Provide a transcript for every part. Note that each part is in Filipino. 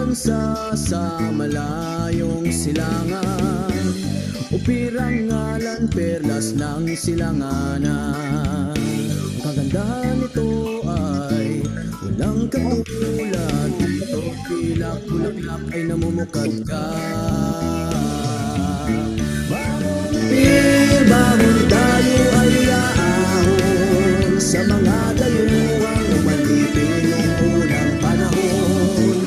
bansa sa malayong silangan, upirang ngalan perlas ng silanganan. Ang kagandahan nito ay walang katulad, dito pilak bulaklak ay namumukad ka. Bangon tayo ay aahon sa mga dayuhang umalipin noong unang panahon.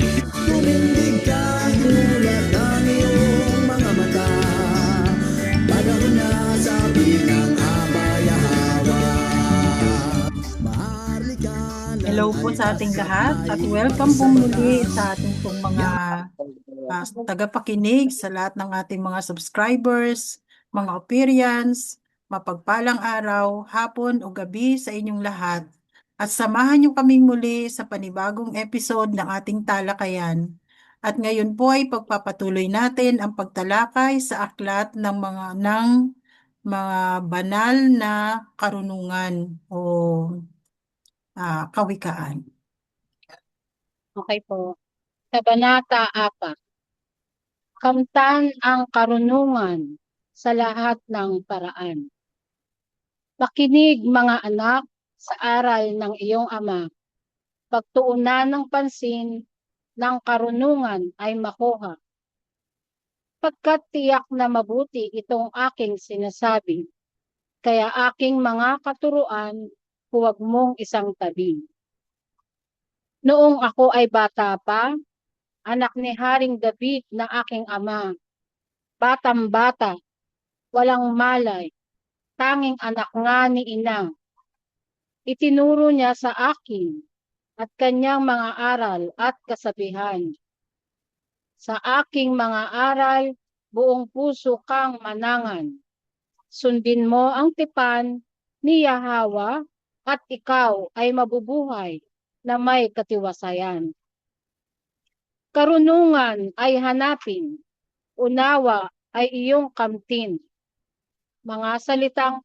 Tumindig ka, inulat ang iyong mga mata, panahon na sabi ng Abayahawa. Hello po sa ating lahat at welcome po muli sa ating pong mga tagapakinig, sa lahat ng ating mga subscribers, mga operians. Mapagpalang araw, hapon o gabi sa inyong lahat. At samahan niyo kaming muli sa panibagong episode ng ating talakayan. At ngayon po ay pagpapatuloy natin ang pagtalakay sa aklat ng mga banal na karunungan o kawikaan. Okay po. Kabanata 4. Kamtan ang karunungan sa lahat ng paraan. Makinig mga anak sa aral ng iyong ama. Pagtuunan ng pansin ng karunungan ay makuha. Pagkat tiyak na mabuti itong aking sinasabi, kaya aking mga katuruan, huwag mong isang tabi. Noong ako ay bata pa, anak ni Haring David na aking ama, batang-bata, walang malay, tanging anak nga ni ina. Itinuro niya sa akin at kanyang mga aral at kasabihan. Sa aking mga aral, buong puso kang manangan. Sundin mo ang tipan ni Yahawa at ikaw ay mabubuhay na may katiwasayan. Karunungan ay hanapin, unawa ay iyong kamtin. Mga salitang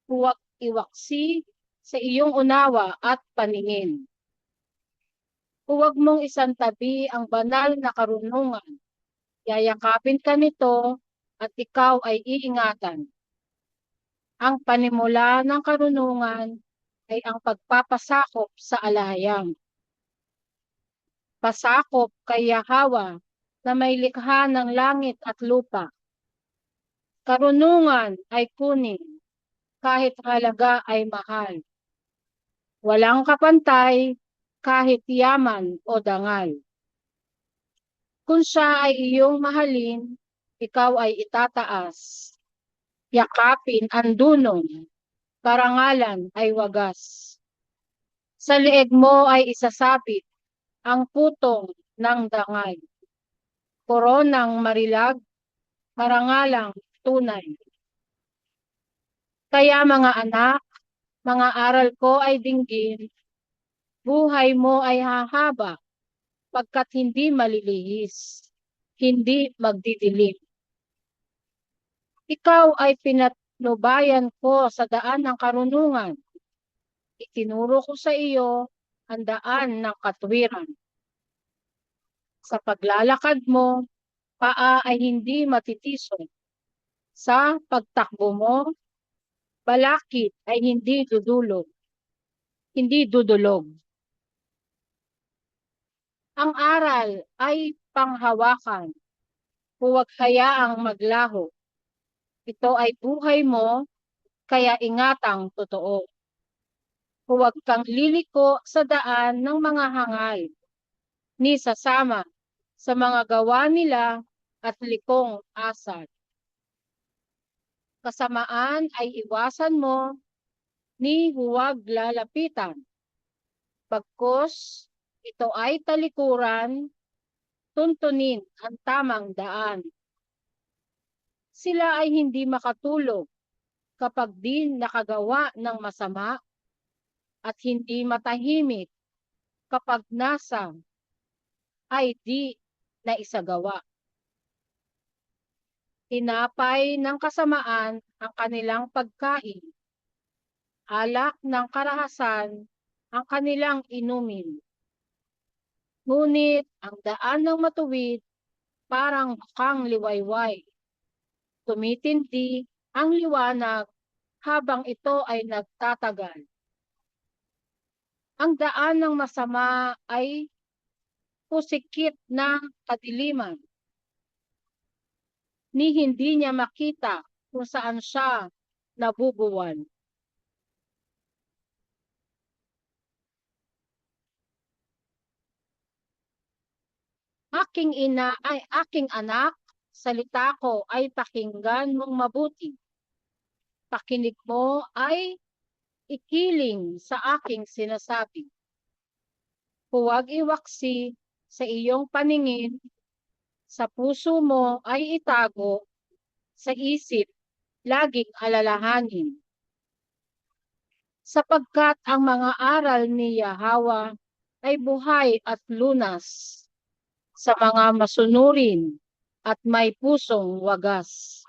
huwag iwaksi sa iyong unawa at paningin. Huwag mong isantabi ang banal na karunungan. Yayakapin ka nito at ikaw ay iingatan. Ang panimula ng karunungan ay ang pagpapasakop sa alahayang. Pasakop kay Yahawa na may likha ng langit at lupa. Karunungan ay kunin, kahit halaga ay mahal. Walang kapantay, kahit yaman o dangal. Kung siya ay iyong mahalin, ikaw ay itataas. Yakapin ang dunong, karangalan ay wagas. Sa leeg mo ay isasabit ang putong ng dangay. Koronang marilag, karangalang tunay. Kaya mga anak, mga aral ko ay dinggin, buhay mo ay hahaba, pagkat hindi malilihis, hindi magdidilim. Ikaw ay pinatnubayan ko sa daan ng karunungan. Itinuro ko sa iyo ang daan ng katwiran. Sa paglalakad mo, paa ay hindi matitison. Sa pagtakbo mo, balakid ay hindi dudulog. Ang aral ay panghawakan. Huwag hayaang maglaho. Ito ay buhay mo, kaya ingatang totoo. Huwag kang liliko sa daan ng mga hangal, ni sasama sa mga gawa nila at likong asal. Kasamaan ay iwasan mo, ni huwag lalapitan. Bagkus, ito ay talikuran, tuntunin ang tamang daan. Sila ay hindi makatulog kapag di nakagawa ng masama at hindi matahimik kapag nasa ay di naisagawa. Tinapay ng kasamaan ang kanilang pagkain, alak ng karahasan ang kanilang inumin. Ngunit ang daan ng matuwid parang bukang liwayway. Tumitindi ang liwanag habang ito ay nagtatagal. Ang daan ng masama ay pusikit ng kadiliman, ni hindi niya makita kung saan siya nabubuwan. Aking ina ay aking anak, salita ko ay pakinggan mong mabuti. Pakinig mo ay ikiling sa aking sinasabi. Huwag iwaksi sa iyong paningin, sa puso mo ay itago, sa isip laging alalahanin. Sapagkat ang mga aral ni Yahweh ay buhay at lunas sa mga masunurin at may pusong wagas.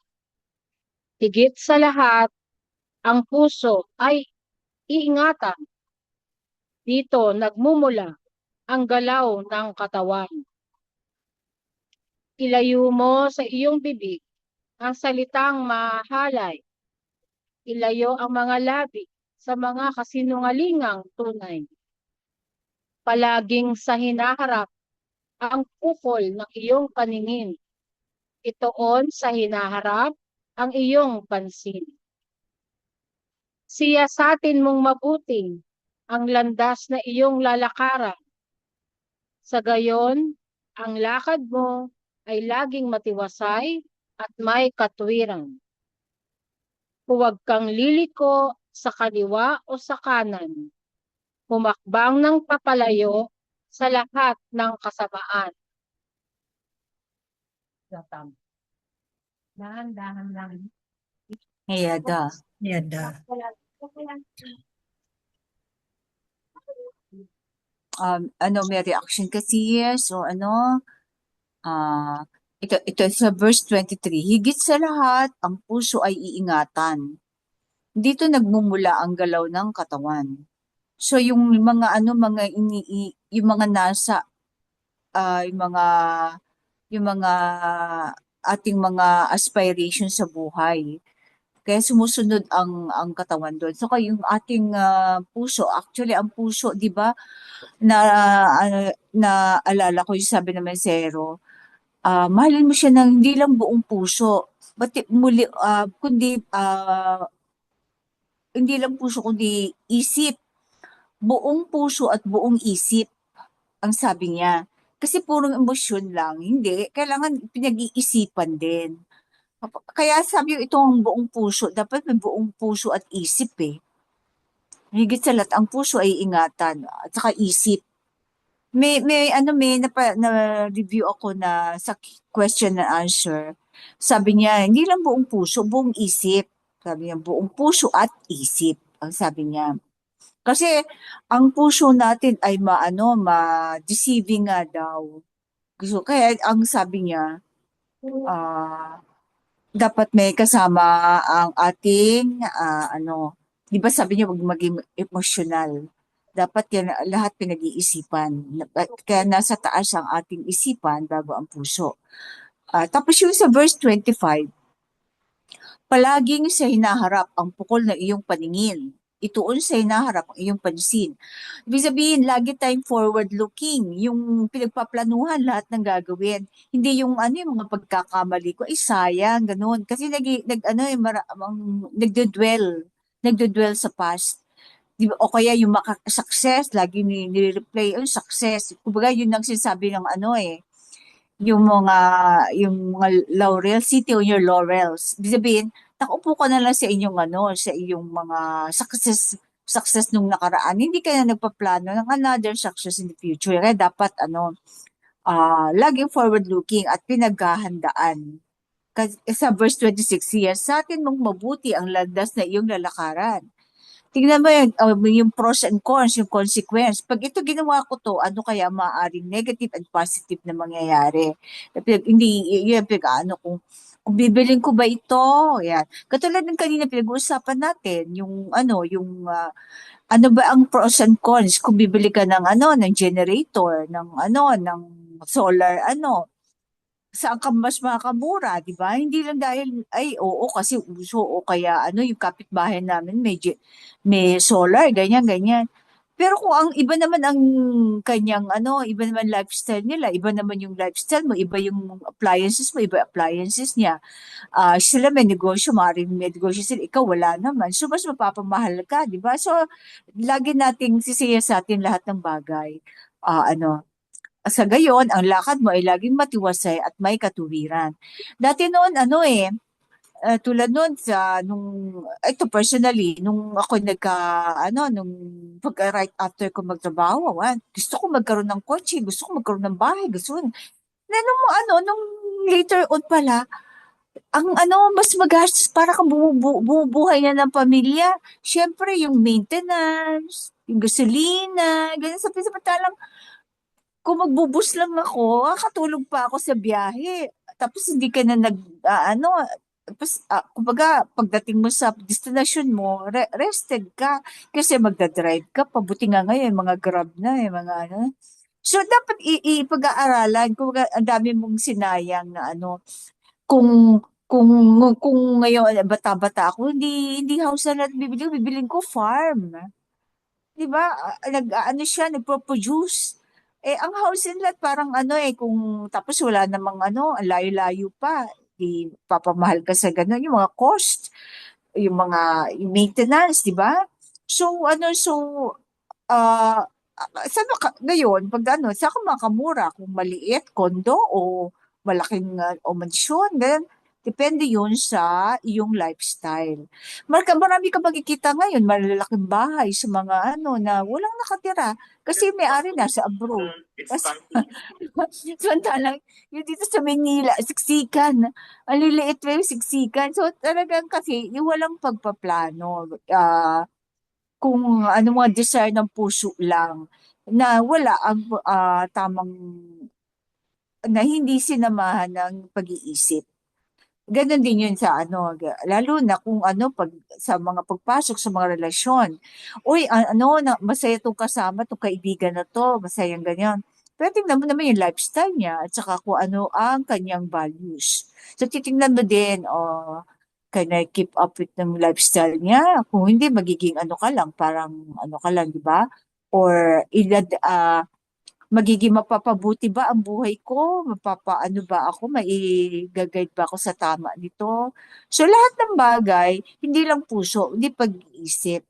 Higit sa lahat, ang puso ay iingatan. Dito nagmumula ang galaw ng katawan. Ilayo mo sa iyong bibig ang salitang mahalay. Ilayo ang mga labi sa mga kasinungalingang tunay. Palaging sa hinaharap ang ukol ng iyong paningin. Itoon sa hinaharap ang iyong pansin. Siyasatin mong mabuti ang landas na iyong lalakaran. Sa gayon, ang lakad mo ay laging matiwasay at may katwiran. Huwag kang liliko sa kaliwa o sa kanan. Humakbang ng papalayo sa lahat ng kasamaan. Dahan-dahan lang. Yada. Yada. May reaction kasi so ito sa verse 23, higit sa lahat, ang puso ay iingatan. Dito nagmumula ang galaw ng katawan. So yung mga yung mga nasa yung mga ating mga aspirations sa buhay. Kaya sumusunod ang katawan doon. So yung ating puso, actually ang puso, 'di ba? Naalala ko yung sabi ng Mensero, mahalin mo siya ng hindi lang buong puso, kundi hindi lang puso kundi isip, buong puso at buong isip ang sabi niya. Kasi purong emosyon lang, hindi, kailangan pinag-iisipan din. Kaya sabi yung itong buong puso, dapat may buong puso at isip eh. Higit sa lahat, ang puso ay ingatan at saka isip. May na-review ako na sa question and answer. Sabi niya, hindi lang buong puso, buong isip. Sabi niya, buong puso at isip, ang sabi niya. Kasi ang puso natin ay ma-deceiving nga daw. So, kaya ang sabi niya, dapat may kasama ang ating, di ba sabi niya, wag maging emotional. Dapat yan, lahat pinag-iisipan. Kaya nasa taas ang ating isipan bago ang puso. Tapos yung sa verse 25, palaging sa hinaharap ang pukol ng iyong paningin. Ituon sa hinaharap ang iyong pansin. Ibig sabihin, lagi tayong forward-looking. Yung pinagpaplanuhan lahat ng gagawin. Hindi yung yung mga pagkakamali ko, sayang, ganun. Kasi nagdedwell sa past. O kaya yung success, lagi ni-replay, success. Kumbaga, yun ang sinasabi ng yung mga laurels, city on your laurels. Ibig sabihin, nakaupo ka na lang sa inyong sa iyong mga success nung nakaraan. Hindi ka na nagpaplano ng another success in the future. Kaya dapat laging forward-looking at pinaghahandaan. Kasi sa verse 26 here, sa atin mong mabuti ang landas na iyong lalakaran. Tingnan mo yung pros and cons, yung consequence. Pag ito ginawa ko to, ano kaya maaaring negative and positive na mangyayari? Hindi, yun, kung bibiling ko ba ito? Yan. Katulad ng kanina pinag-uusapan natin, yung ano ba ang pros and cons kung bibili ka ng ng generator, ng solar saan ka mas makakamura, di ba? Hindi lang dahil, ay, oo, kasi uso, o kaya, yung kapitbahay namin, may solar, ganyan, ganyan. Pero kung ang iba naman ang kanyang, iba naman lifestyle nila, iba naman yung lifestyle mo, iba yung appliances mo, iba appliances niya. Sila may negosyo, maaaring may negosyo sila, ikaw wala naman. So, mas mapapamahal ka, di ba? So, lagi nating sisiya sa atin lahat ng bagay. Sa gayon, ang lakad mo ay laging matiwasay at may katuwiran. Dati noon, tulad noon ito personally, nung ako nung right after ko magtrabaho, gusto ko magkaroon ng kotse, gusto ko magkaroon ng bahay, gusto ko, na nung later on pala, mas magastos para kang bumubuhay na ng pamilya. Siyempre, yung maintenance, yung gasolina, ganyan samantalang kung magbubus lang ako, katulog pa ako sa biyahe. Tapos hindi ka na tapos, kumbaga, pagdating mo sa destination mo, rested ka. Kasi magdadrive ka, pabuti nga ngayon, mga grab na, mga So, dapat ipag-aaralan, kumbaga, ang dami mong sinayang na kung, kung, kung ngayon, bata-bata ako, hindi house na natin bibiling ko farm. 'Di ba? Siya, nagpo-produce. Ang house and lot parang kung tapos wala namang ang layo-layo pa, di papamahal ka sa ganun, yung mga cost, yung maintenance, di ba? So, ah, ngayon, pag saan ka makamura? Kung maliit, kondo, o malaking, o mansyon, ganun. Depende yun sa iyong lifestyle. Marami ka makikita ngayon, malalaking bahay sa mga na walang nakatira kasi yung may-ari nasa abroad. Kasi, samantalang, yung dito sa Manila, siksikan. Ang liliit pa yung siksikan. So, talagang kasi, yung walang pagpaplano. Kung ano mga desire ng puso lang na wala ang tamang na hindi sinamahan ng pag-iisip. Ganon din yun sa lalo na kung pag sa mga pagpasok sa mga relasyon. Uy, masaya tong kasama, tong kaibigan na to, masayang ganyan. Pero tingnan mo naman yung lifestyle niya at saka kung ano ang kanyang values. So titingnan mo din, can I keep up with ng lifestyle niya? Kung hindi, magiging ka lang, parang ka lang, di ba? Or magiging mapapabuti ba ang buhay ko? Mapapaano ba ako? Mai-guide ba ako sa tama nito? So lahat ng bagay, hindi lang puso, hindi pag-iisip.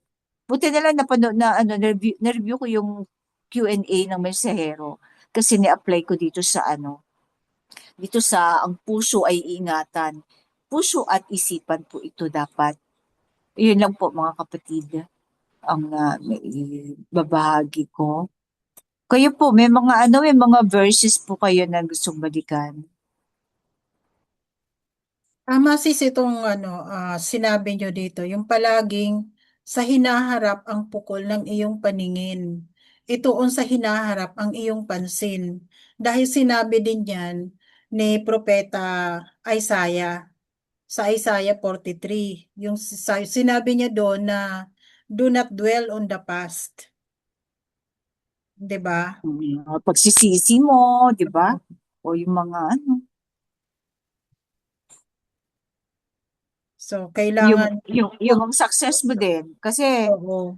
Buti na lang napanood na-review ko yung Q&A ng mensahero kasi ni-apply ko dito sa ang puso ay ingatan. Puso at isipan po ito dapat. Yun lang po mga kapatid ang babahagi ko. Kayo po, may mga verses po kayo na gustong balikan. Tama sis itong sinabi nyo dito, yung palaging sa hinaharap ang pukol ng iyong paningin. Ituon sa hinaharap ang iyong pansin. Dahil sinabi din yan ni Propeta Isaiah sa Isaiah 43. Sinabi niya doon na do not dwell on the past. 'Di ba? Pagsisisi mo, di ba? O yung mga So, kailangan yung success mo din. Kasi, oo.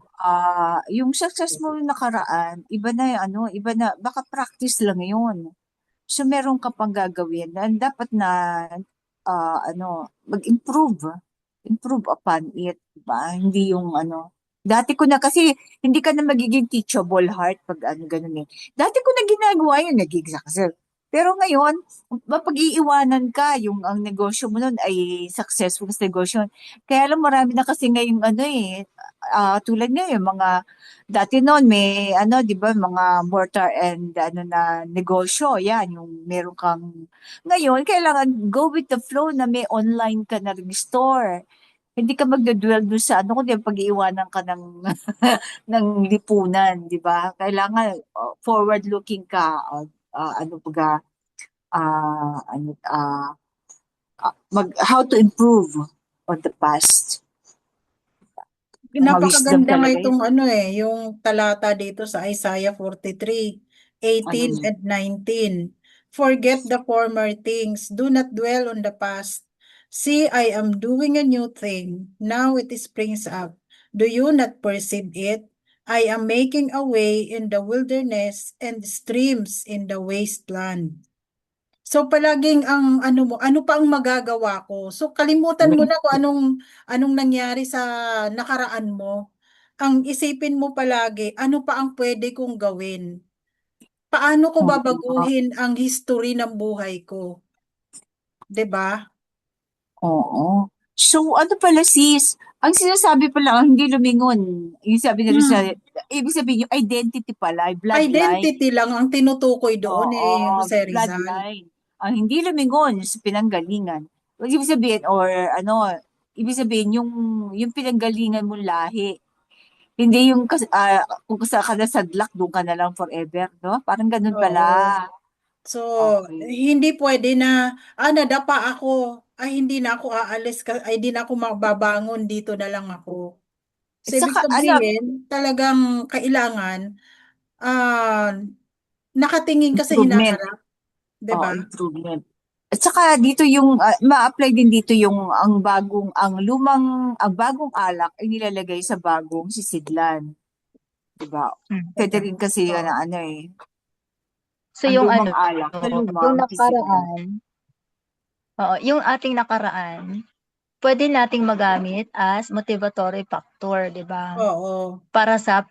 yung success mo yung nakaraan, iba na iba na, baka practice lang yun. So, meron ka pang gagawin na dapat na, mag-improve. Improve upon it, diba? Hindi yung dati ko na kasi, hindi ka na magiging teachable heart pag ganun eh. Dati ko na ginagawa yun, nagiging success. Pero ngayon, mapag-iiwanan ka, yung ang negosyo mo nun ay successful sa negosyo. Kaya lang marami na kasi ngayong tulad ngayon, dati noon may di ba, mga mortar and na negosyo, yan, yung meron kang, ngayon, kailangan go with the flow na may online ka na ring store. Hindi ka magdadwell doon sa kundi pag-iiwanan ka ng, ng lipunan, di ba? Kailangan forward-looking ka, ano baga, ah, ano, ah, how to improve on the past. Mga wisdom napakaganda nga talaga yun. itong yung talata dito sa Isaiah 43:18 Ano yun? and 19. Forget the former things, do not dwell on the past. See, I am doing a new thing. Now it springs up. Do you not perceive it? I am making a way in the wilderness and streams in the wasteland. So palaging ang ano pa ang magagawa ko? So kalimutan mo na kung anong nangyari sa nakaraan mo. Ang isipin mo palagi, ano pa ang pwede kong gawin? Paano ko Oo. babaguhin ang history ng buhay ko? 'Di ba? Oo. So, ano pala sis, ang sinasabi pala, hindi lumingon. Yung sabi nila sa, Hmm. ibig sabihin yung identity pala, bloodline. Identity lang ang tinutukoy doon Oo, ni Jose Rizal. bloodline. Ang hindi lumingon sa pinanggalingan. Ibig sabihin, or ano, ibig sabihin yung pinanggalingan mo lahi. Hindi yung kung saan ka nasadlak, doon ka na lang forever, no? Parang ganun pala. Oo. So, Okay. hindi pwede na, nadapa ako, hindi na ako aalis, hindi na ako mababangon, dito na lang ako. At So, ibig saka, ano, sabihin, talagang kailangan, ah, nakatingin ka sa improvement. hinaharap, 'di Oh, ba? improvement. At saka dito yung ma-apply din dito yung ang bagong alak ay nilalagay sa bagong sisidlan, 'di ba? Pwede rin kasi yun na Oo. ano eh. So Ang yung lumang alak sa yung lumang sisidlan. nakaraan, yung ating nakaraan, pwede nating magamit as motivatory factor, 'di ba? Oo. Para sa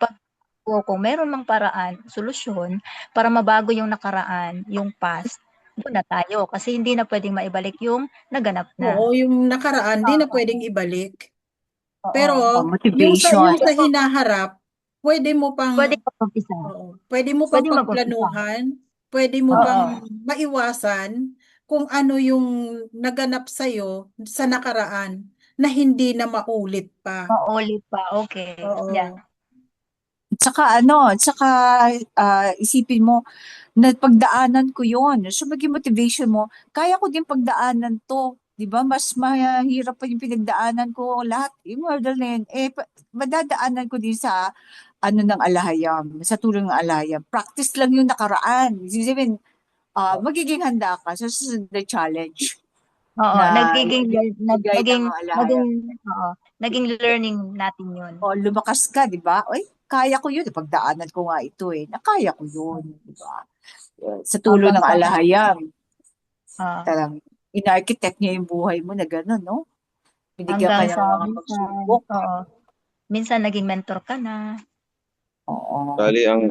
kung meron mang paraan, solusyon para mabago yung nakaraan, yung past, doon na tayo kasi hindi na pwedeng maibalik yung naganap na. Oo, yung nakaraan, di na Oo, pwedeng ibalik. Pero, oo. yung Motivation. sa hinaharap, pwede mo Pwede pang ka mag-isa. Pwede mo pang Pwede mag-umpisa. pagplanuhan, pwede mo Oo. pang maiwasan kung ano yung naganap sa'yo sa nakaraan na hindi na maulit pa. Maulit pa. Okay. Yeah. Oo. At saka isipin mo, pagdaanan ko yon. So, maging motivation mo, kaya ko din pagdaanan to. Di ba? Mas mahirap pa yung pinagdaanan ko. Lahat, yung hurdle na yun, madadaanan ko din sa ng alahayam, sa tulong ng alahayam. Practice lang yung nakaraan. Ibig sabihin, magiging handa ka sa susunod na challenge Oo, na nagiging ibigay ng alahayam. naging learning natin 'yun. O, lumakas ka, di ba? Oy, kaya ko yun. Pagdaanan ko nga ito eh. Nakaya ko yun. Di ba? Sa tulong Hanggang ng sa alahayam. ah, Talagang in-architect niya yung buhay mo na gano'n, no? Binigyan ka hanggang ng sa mga minsan, pagsubok. oo, minsan naging mentor ka na. Oo. Bali, ang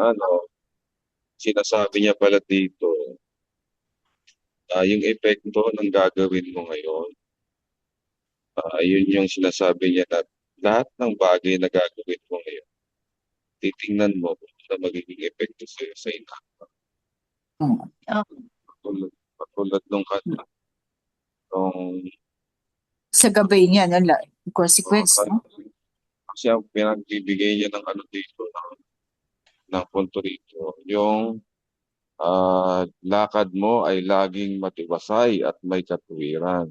sinasabi niya pala dito, yung epekto ng gagawin mo ngayon, yun yung sinasabi niya na lahat ng bagay na gagawin mo ngayon, titingnan mo kung ano magiging epekto sa'yo sa ina. Mm. Oh, Patulad nung kanta, nung Sa gabay niya, no, consequence, no? kasi ang pinagbibigay niya ng ano dito, ng punto dito, yung lakad mo ay laging matibasay at may katuwiran.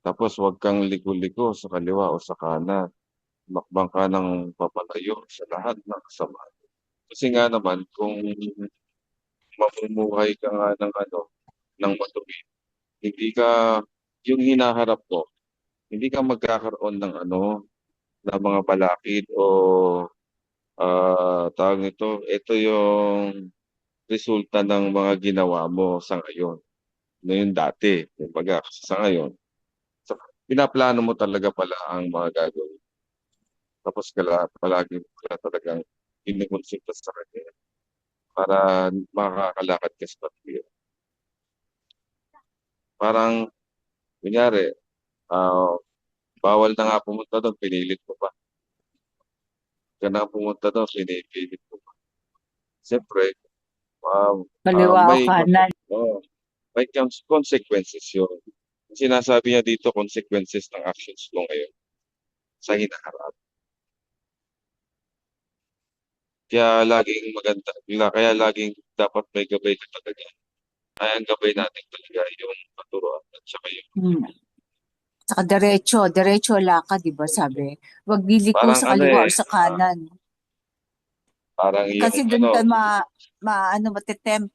Tapos huwag kang liko-liko sa kaliwa o sa kanan. Makbang ka ng papalayo sa lahat ng kasama. Kasi nga naman, kung mamumuhay ka nga ng matuwid, hindi ka, yung hinaharap mo, hindi ka magkakaroon ng mga balakid o tawag nito, ito yung resulta ng mga ginawa mo sa ngayon. Na yung dati, kumbaga, kasi sa ngayon, pinaplano mo talaga pala ang mga gagawin. Tapos palagi mo kaya talagang kinukonsulta sa kanya para makakalakad ka sa pagkira. Parang, kunyari, ah, bawal na nga pumunta doon, pinilit mo pa. Ka na pumunta doon, pinipilit mo pa. Siyempre, Kaliwa o may, kanan. may consequences yun. Sinasabi niya dito, consequences ng actions mo ngayon sa hinaharap. Kaya laging dapat may gabay ka talaga. Ay, ang gabay natin talaga yung paturuan at saka yung Mm. Saka diretso lakad, di ba sabi? Huwag liliko Parang sa ano kaliwa eh, or sa kanan. parang yung Kasi doon ano, ka matetempt,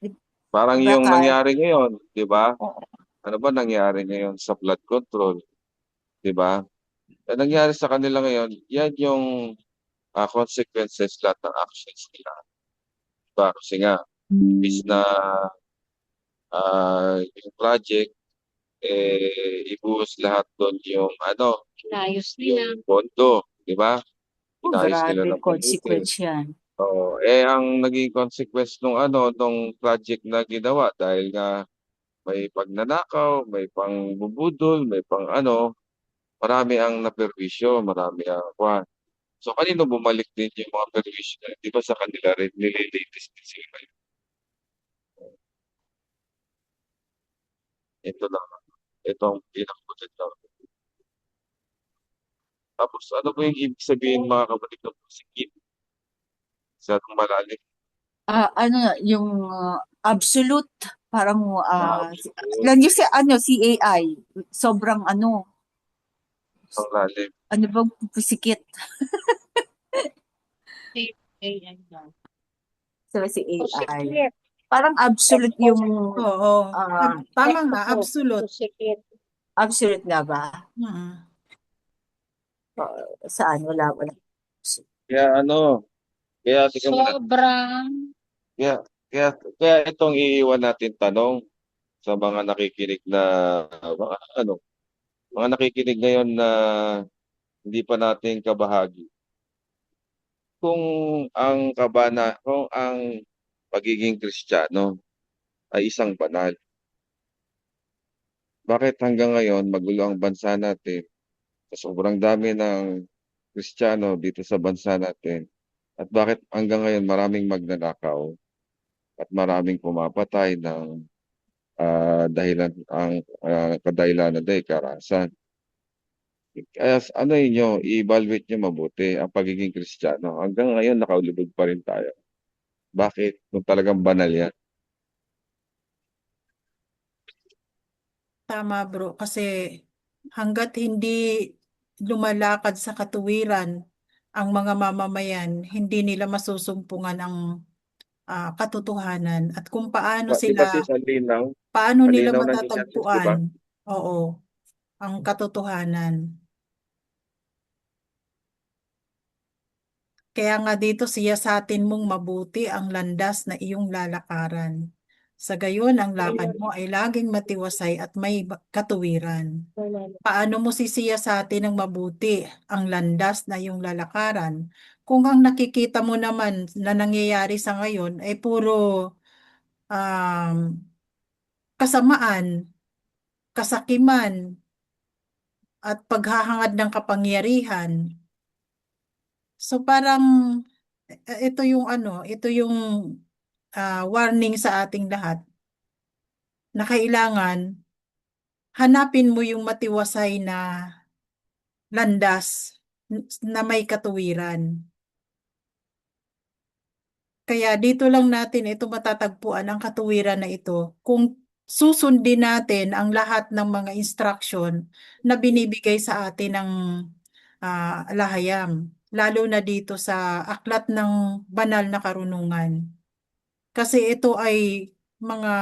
di parang ba yung ka? nangyari ngayon, di ba? Oo. Ano ba nangyari ngayon sa flood control, di ba? Ang nangyari sa kanila ngayon, yan yung consequences lahat ng actions nila. Diba? Kasi nga, imbis na yung project, ibuhos lahat doon yung ano, Inayos nila. yung pondo, di ba? Oh, Inayos nila grabe ng mabuti. consequence yan. Oo, ang naging consequence nung project na ginawa dahil nga may pagnanakaw, may pangbubudol, may pang ano, marami ang naperwisyo, marami ang kwan. So kanino bumalik din yung mga perwisyo na yun? Di ba sa kanila rin nililatest din sila. Ito lang, ito ang pinakamulit. Tapos ano po yung ibig sabihin mga kapatid ng sikip sa itong malalim? Yung absolute, parang, Absolute, lang yung CAI, sobrang ang lalim. ano bang pusikit Ayan lang. sa CAI. Pusikit. Parang absolute yung, Oo. Tama nga, Ito, absolute. pusikit. absolute nga ba? Mm. Saan? Wala. Kaya kaya tingnan mo na, Sobrang kaya, kaya itong iiwan natin tanong sa mga nakikinig na, mga nakikinig ngayon na hindi pa natin kabahagi. Kung ang pagiging Kristiyano ay isang banal, bakit hanggang ngayon magulo ang bansa natin sa sobrang dami ng Kristiyano dito sa bansa natin? At bakit hanggang ngayon maraming magnanakaw at maraming pumapatay ng dahilan ang kadahilanan dahil karahasan? Kaya i-evaluate nyo mabuti ang pagiging Kristiyano. Hanggang ngayon nakaulubog pa rin tayo. Bakit? Kung talagang banal yan. Tama bro, kasi hanggat hindi lumalakad sa katuwiran ang mga mamamayan, hindi nila masusumpungan ang katotohanan at kung Di ba sis, paano ang nila linaw na niya sis, di matatagpuan, ba? oo, ang katotohanan. Kaya nga dito siyasatin mong mabuti ang landas na iyong lalakaran. Sa gayon ang lakad mo ay laging matiwasay at may katuwiran. Paano mo sisiyasatin ng mabuti ang landas na iyong lalakaran kung ang nakikita mo naman na nangyayari sa ngayon ay puro um, kasamaan, kasakiman, at paghahangad ng kapangyarihan. So parang ito yung warning sa ating lahat na kailangan hanapin mo yung matiwasay na landas na may katuwiran. Kaya dito lang natin ito matatagpuan ang katuwiran na ito kung susundin natin ang lahat ng mga instruction na binibigay sa atin ng alahayam, lalo na dito sa aklat ng banal na karunungan. Kasi ito ay mga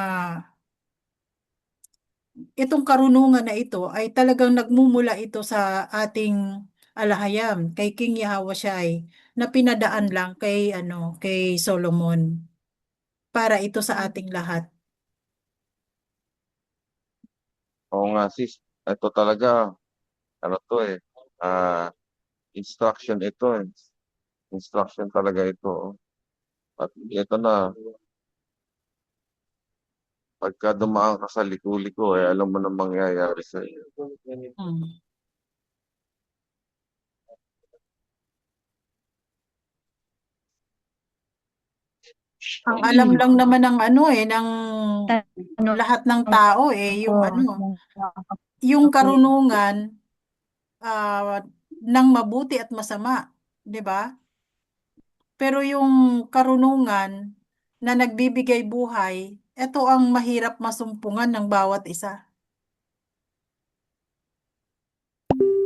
itong karunungan na ito ay talagang nagmumula ito sa ating alahayam kay King Yahawashi na pinadaan lang kay Solomon para ito sa ating lahat. Oo nga sis, ito talaga, to ah, instruction ito eh. Instruction talaga ito. Oh. At ito na, pagka dumaan ka sa liku-liko, alam mo na mangyayari sa iyo. Hmm. Ang alam lang naman ng lahat ng tao yung karunungan ng mabuti at masama, 'di ba? Pero yung karunungan na nagbibigay buhay, ito ang mahirap masumpungan ng bawat isa.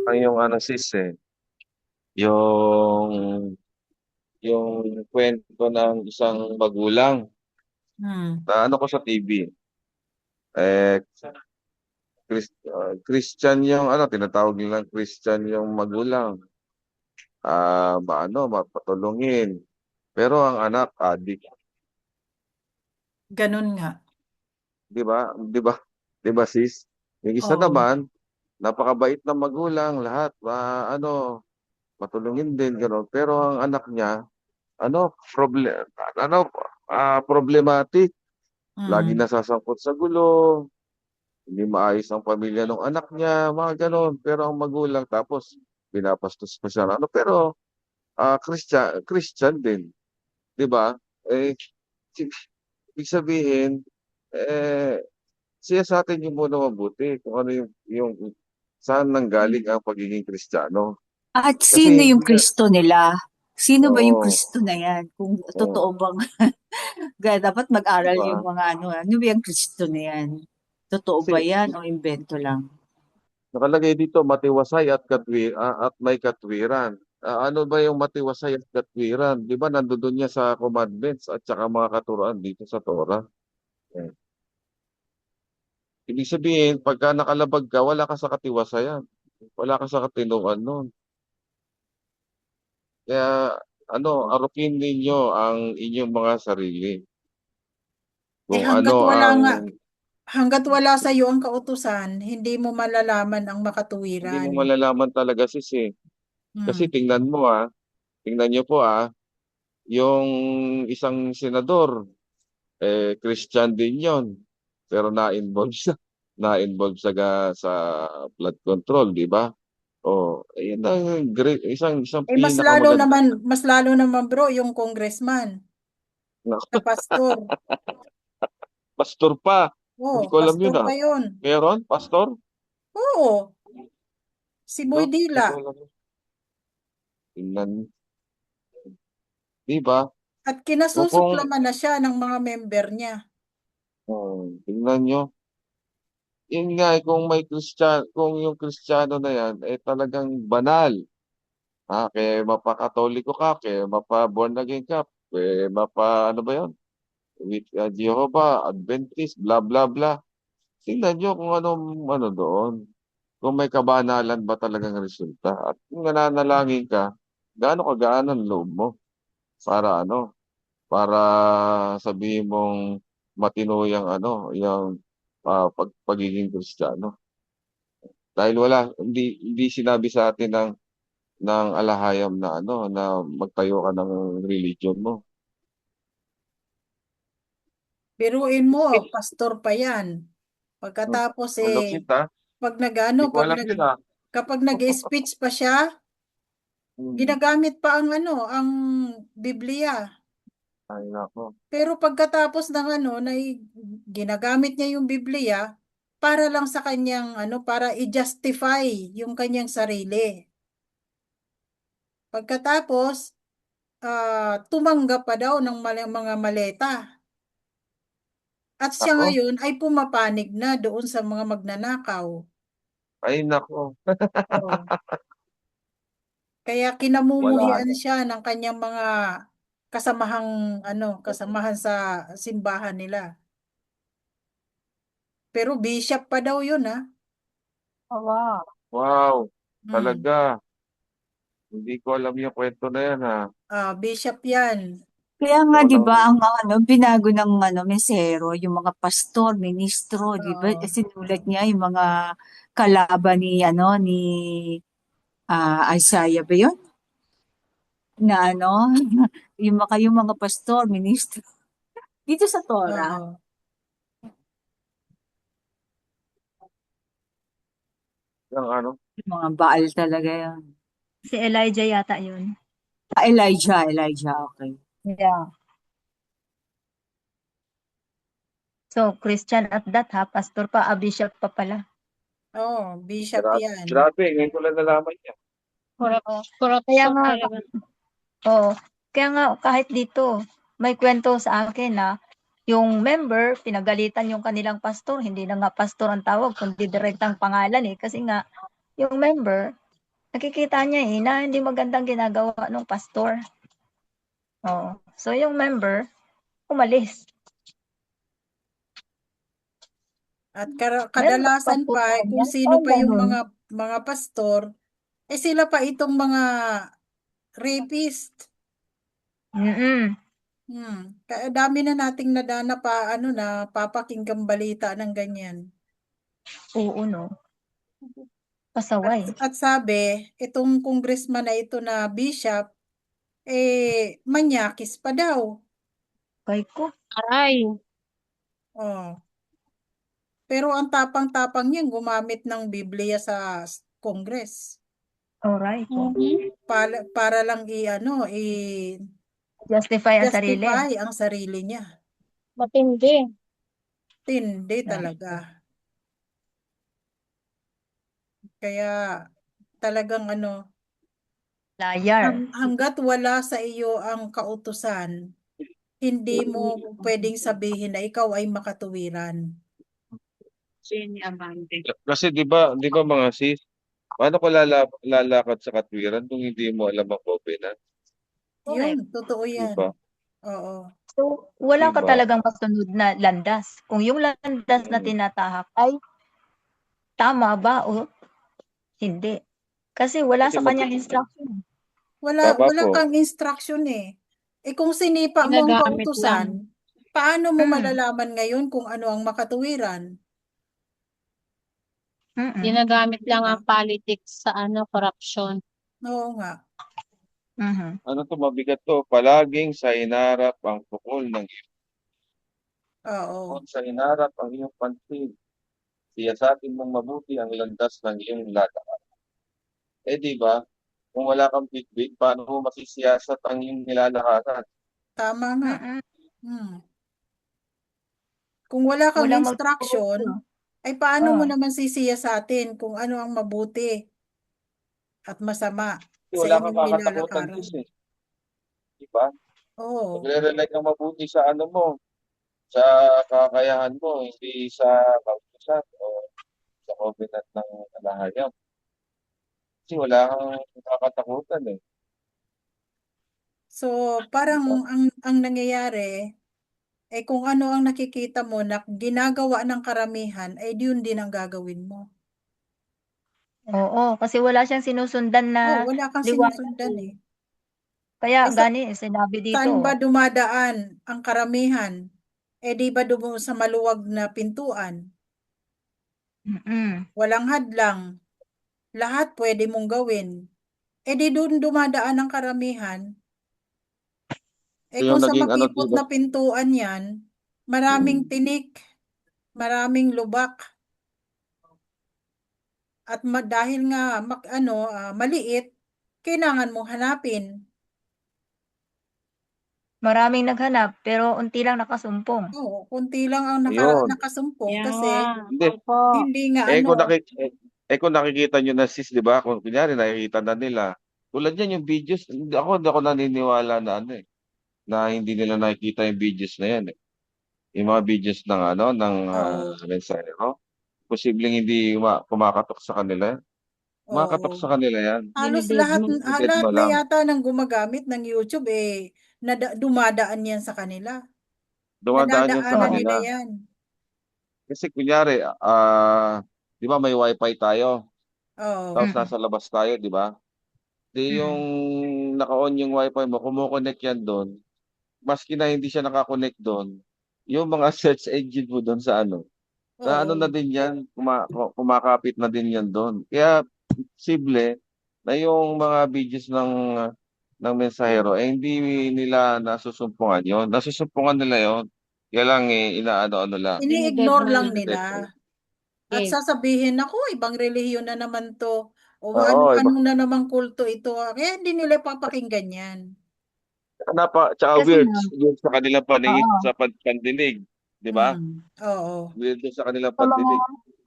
Ang yung ano sis eh, yung yung kwento ng isang magulang Hmm. na ano ko sa TV. Eh, Christian yung ano, tinatawag nilang Christian yung magulang. Mapatulungin. Pero ang anak, adik. Ganun nga. Di ba? Di ba? Di ba sis? Yung isa Oo. naman, napakabait na magulang, lahat, matulungin din, gano'n. Pero ang anak niya, ano, ano, problematic. Lagi Mm. nasasangkot sa gulo, hindi maayos ang pamilya ng anak niya, mga gano'n. Pero ang magulang, tapos, pinapastos pa siya. Ano, pero, Christian din. Di ba? Eh, si- ibig sabihin, eh, siya sa atin yung muna mabuti. Kung ano yung saan nanggaling ang pagiging Kristiyano. At sino Kasi yung hindi na, Kristo nila? Sino ba yung oo, Kristo na yan? Kung totoo oo, bang dapat di mag-aral yung ba? mga ano ba yung Kristo na yan? Totoo ba Kasi yan o invento lang? nakalagay dito, matiwasay at may katwiran. Ano ba yung matiwasay at katwiran? Di ba nandoon niya sa commandments at saka mga katuruan dito sa Torah? Eh, Ibig sabihin, pagka nakalabag ka, wala ka sa katiwasayan. Wala ka sa katinuan nun. Kaya, arukin ninyo ang inyong mga sarili. Eh Kung ano ang, hanggat wala sa iyo ang kautusan, hindi mo malalaman ang hindi mo makatuwiran. malalaman talaga sis eh. Kasi Hmm. tingnan niyo po yung isang senador, Christian din yon. Pero na-involve siya. Na-involve sa flood control, di ba? Oh, ayun ang great, isang Eh pinakamagandang mas lalo naman bro yung congressman na na pastor. pastor pa. Oh, Hindi ko alam pastor yun pa yun. Meron, pastor? Oo, si No, Boy hindi Dila. ko alam. Tingnan, di ba? At So kung, kinasusuklaman na siya ng mga member niya. tingnan nyo, yun nga, kung yung Kristiyano na yan, talagang banal. Kaya mapa-Katoliko ka, kaya mapa-born again ka, ano ba yun? With Jehovah, Adventist, blah, blah, blah. Tingnan nyo kung ano doon. Kung may kabanalan ba talagang resulta. At kung nananalangin ka, gaano kagaan ang loob mo para para sabihin mong matino yung pagiging Kristiyano. Dahil hindi sinabi sa atin ng alahayam na magtayo ka ng religion mo. Biruin mo, pastor pa yan. Pagkatapos Malupit ha? pag Hindi ko alam yun ha. kapag nag-speech pa siya, Hmm. ginagamit pa ang Biblia. Ay nako. Pero pagkatapos ng ginagamit niya yung Biblia para lang sa kanyang para i-justify yung kanyang sarili. Pagkatapos, tumanggap pa daw ng mga maleta. At siya Ako? ngayon ay pumapanig na doon sa mga magnanakaw. Ay nako. Oh. Kaya Wala kinamumuhian na. siya ng kanyang mga kasamahan sa simbahan nila. Pero bishop pa daw yun, ha? Wow. Wow. Hmm. Talaga. Hindi ko alam yung kwento na yan ha. Bishop yan. Kaya nga, di Walang, ba, ang binago ng mesero, yung mga pastor, ministro, di ba, Oo. sinulat niya yung mga kalaban ni Isaiah ba yun? Na yung mga pastor, ministro, dito sa Torah, Oo. yung yung mga Baal talaga yun. Si Elijah yata yun. Elijah, okay. Yeah. So, Christian at that ha, pastor pa, bishop pa pala. Oh, bishop yan. grabe, ngayon ko lang nalaman niya. Kaya Corruption nga, talaga. kaya nga kahit dito, may kwento sa akin na yung member, pinagalitan yung kanilang pastor, hindi na nga pastor ang tawag, kundi direktang pangalan kasi nga, yung member, nakikita niya na hindi magandang ginagawa ng pastor. Oo. So, yung member, umalis. At Meron bang kadalasan pastor pa, na kung ganyan? sino Oo, pa yung ganun. mga pastor, sila pa itong mga rapist. Mm-mm. Kaya dami na nating nadana pa, papakinggang balita ng ganyan. Oo, no. At, Pasaway. at sabi, itong congressman na ito na bishop, manyakis pa daw. Kay ko. Aray. Oh. Pero ang tapang-tapang niyan, gumamit ng Biblia sa Congress. Alright. Para lang Justify ang sarili. justify ang sarili niya. Matindi. Tindi talaga. Kaya talagang Liar. hanggat wala sa iyo ang kautusan, hindi mo pwedeng sabihin na ikaw ay makatuwiran. Kasi 'di ba mga sis, paano ka lalakad sa katwiran kung hindi mo alam ang covenant, Yun, totoo 'di yan. ba? Oo. So, wala 'Di ka ba? talagang masunod na landas. Kung yung landas na Mm. tinatahak ay tama ba o hindi. Kasi wala Kasi sa kanyang instruction. Wala tama po. kang instruction eh. Kung sinipa mo ang Ginagamit lang. kautusan, paano mo Mm. malalaman ngayon kung ano ang makatuwiran? Mm-mm. Ginagamit lang Diba? ang politics sa korupsyon. Oo nga. Mhm. Ano 'to, mabigat 'to, palaging sa hinarap ang pukol ng Oo. iyong sa hinarap ang iyong pansin. Siyasatin mong mabuti ang landas ng iyong lalakad. 'Di ba? Kung wala kang bitbit, paano mo masisiyasat ang iyong nilalakaran? Tama nga. Mm-mm. Hmm. Kung wala kang Walang instruction, magtuturo. paano mo Oh. naman sisiyasatin kung ano ang mabuti at masama Kasi sa wala kang inyong kakatakutan, nilalakaran? sis, 'di ba? Oo. Magre-rely kang mabuti sa ano mo, sa kakayahan mo, hindi sa kautusan o sa covenant ng kalahayam. Kasi wala kang kakatakutan eh. So, parang ang nangyayari, kung ano ang nakikita mo na ginagawa ng karamihan, yun din ang gagawin mo. Oo, kasi wala siyang sinusundan na Wala kang liwanag sinusundan eh. eh. Kaya Sa, gani sinabi saan dito. ba dumadaan ang karamihan? Di ba sa maluwag na pintuan? Mm-mm. Walang hadlang. Lahat pwede mong gawin. Di doon dumadaan ang karamihan. Ito Kung yung sa naging ano, makipot diba? na pintuan yan, maraming tinik, maraming lubak. At dahil nga maliit, kailangan mong hanapin. Maraming naghanap pero unti lang nakasumpong. Oo, kunti lang ang Ayun. nakasumpong Yan kasi nga. Hindi. Opo. hindi nga Kung nakikita nyo na sis, di ba? Kung kunyari nakikita na nila. Tulad yan yung videos, hindi ako naniniwala na na hindi nila nakikita yung videos na yan eh. Yung mga videos ng oo, mensahero. Posibleng hindi kumakatok sa kanila. Kumakatok oo. sa kanila yan. Halos Dinidate lahat, mo. Edad lahat mo na lang. yata ng gumagamit ng YouTube dumadaan yan sa kanila. Dumadaan yan sa Nadadaanan nila kanila. yan. Kasi kunyari, di ba may wifi tayo? Oo, Tapos nasa labas tayo, di ba? Di yung naka-on yung wifi mo, kumukonect yan doon. Maski na hindi siya nakakonect doon, yung mga search engine mo doon sa na oo. na din yan, kumakapit na din yan doon. Kaya, posible na yung mga videos ng mensahero, hindi nila nasusumpungan yon. Nasusumpungan nila yon. Kaya lang, inaano-ano lang. Ini-ignore lang Dinidetect nila. lang. At Okay. sasabihin, ako, ibang relihiyon na naman to. O Oo, ano na namang kulto ito. Kaya hindi nila papakinggan yan. tsaka Kasi weird, nga, weird sa kanilang oo, sa pandinig. Di ba? Oo. Weird sa kanilang sa mga, pandinig.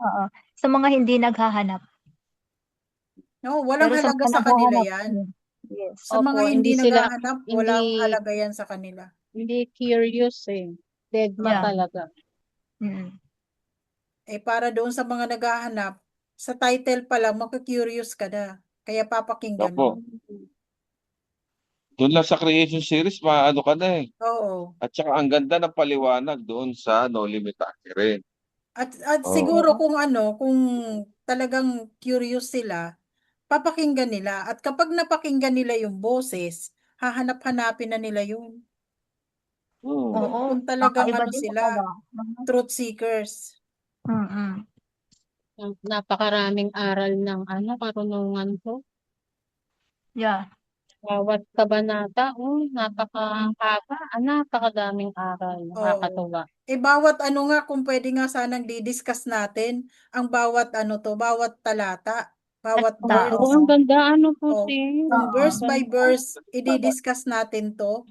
oo, sa mga hindi naghahanap. No, walang Pero sa halaga mga sa kanila naghahanap, yan. yes. Sa mga Opo, hindi hindi sila, naghahanap, walang hindi, halaga yan sa kanila. hindi curious eh. Deadma Yeah. talaga. Mm. Para doon sa mga naghahanap, sa title pa lang, makakurious ka na. Kaya papakinggan Opo. mo. Doon lang sa creation series, maano ka na eh. Oo. At saka ang ganda ng paliwanag doon sa No Limit Aki rin. At Oo. siguro kung talagang curious sila, papakinggan nila. At kapag napakinggan nila yung boses, hahanap-hanapin na nila yun. Hmm. Oo, Kung talagang kakaiba din sila, talaga. truth seekers. Mm. Napakaraming aral ng karunungan ko. Yeah. Bawat kabanata, napakahaba, napakadaming aral, Oo. nakakatuwa. Bawat nga, kung pwede nga sanang di-discuss natin, ang bawat bawat talata, bawat verse. Oo, ang ganda po, Oh, sis. kung Oo. verse by verse, i-discuss natin to,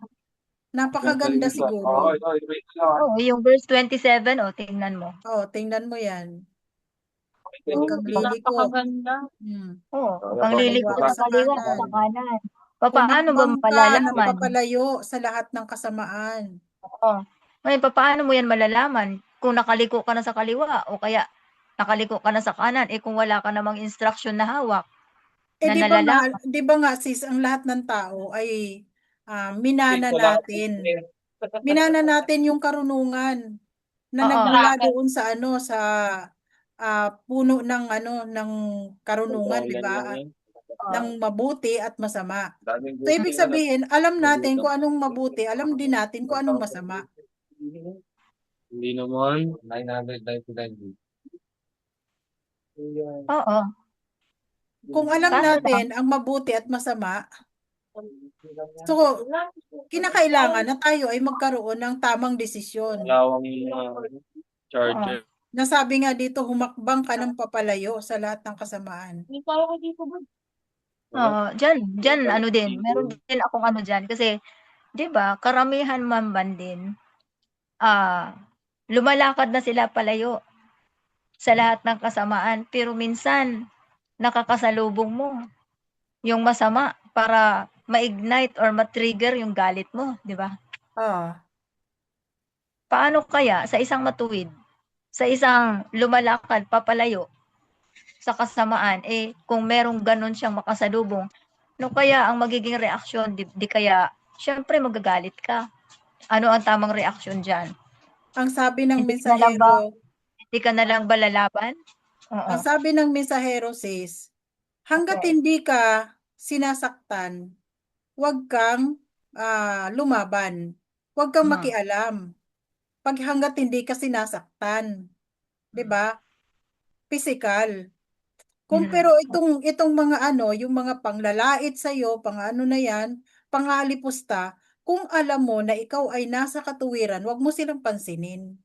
napakaganda siguro. Oo, yung verse 27, tingnan mo. Oh, tingnan mo yan. Huwag kang liliko. Napakaganda. Oo, Huwag kang kaliwa liliko ka sa kaliwa at kanan. sa kanan. Paano ba Humakbang ka ng malalaman? papalayo sa lahat ng kasamaan. Oo. Ngayon, paano mo yan malalaman kung nakaliko ka na sa kaliwa o kaya nakaliko ka na sa kanan, kung wala ka namang instruction na hawak na nalalaman. Di ba nga sis, ang lahat ng tao ay minana natin. Minana natin yung karunungan na Oo. nagmula doon sa puno ng karunungan, di ba? Ng mabuti at masama. So, ibig sabihin, alam natin kung anong mabuti, alam din natin kung anong masama. Hindi naman. 999. Oo. Kung alam Kaso natin ang mabuti at masama, so, kinakailangan na tayo ay magkaroon ng tamang desisyon. Dalawang charger. Nasabi nga dito, humakbang ka ng papalayo sa lahat ng kasamaan. Oo, diyan meron din akong diyan kasi 'di ba karamihan man din lumalakad na sila palayo sa lahat ng kasamaan pero minsan nakakasalubong mo yung masama para ma-ignite or ma-trigger yung galit mo, 'di ba? Paano kaya sa isang matuwid, sa isang lumalakad papalayo sa kasamaan, kung merong ganun siyang makasalubong, ano kaya ang magiging reaksyon? Di kaya, syempre magagalit ka. Ano ang tamang reaksyon dyan? Ang sabi ng Hindi ka na lang ba lalaban? Ang sabi ng mensahero sis, hanggat hindi ka sinasaktan, huwag kang lumaban. Huwag kang makialam. Hanggat hindi ka sinasaktan. 'Di ba? Physical. Pero itong mga yung mga panglalait sa iyo, na yan, pangalipusta, kung alam mo na ikaw ay nasa katuwiran, huwag mo silang pansinin.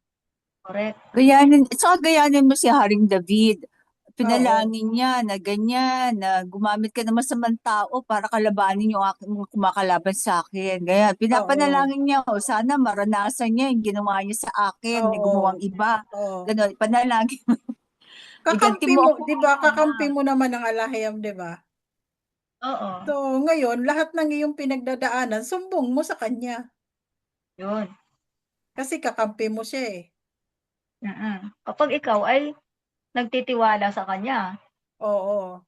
Correct. Gayanin mo si Haring David. Oo. Pinalangin niya na ganyan, na gumamit ka ng masamang tao para kalabanin yung aking mga kumakalaban sa akin. Kaya pinapanalangin niya, sana maranasan niya yung ginawa niya sa akin, may gumawang iba. Oo. Ganon, panalangin mo. Iganti Kakampi mo mo, ako. 'di ba? Kakampi mo naman ang alahayam, 'di ba? Oo. So, ngayon, lahat ng iyong pinagdadaanan, sumbong mo sa kanya. Yun. Kasi kakampi mo siya eh. Kapag ikaw ay nagtitiwala sa kanya, Oo.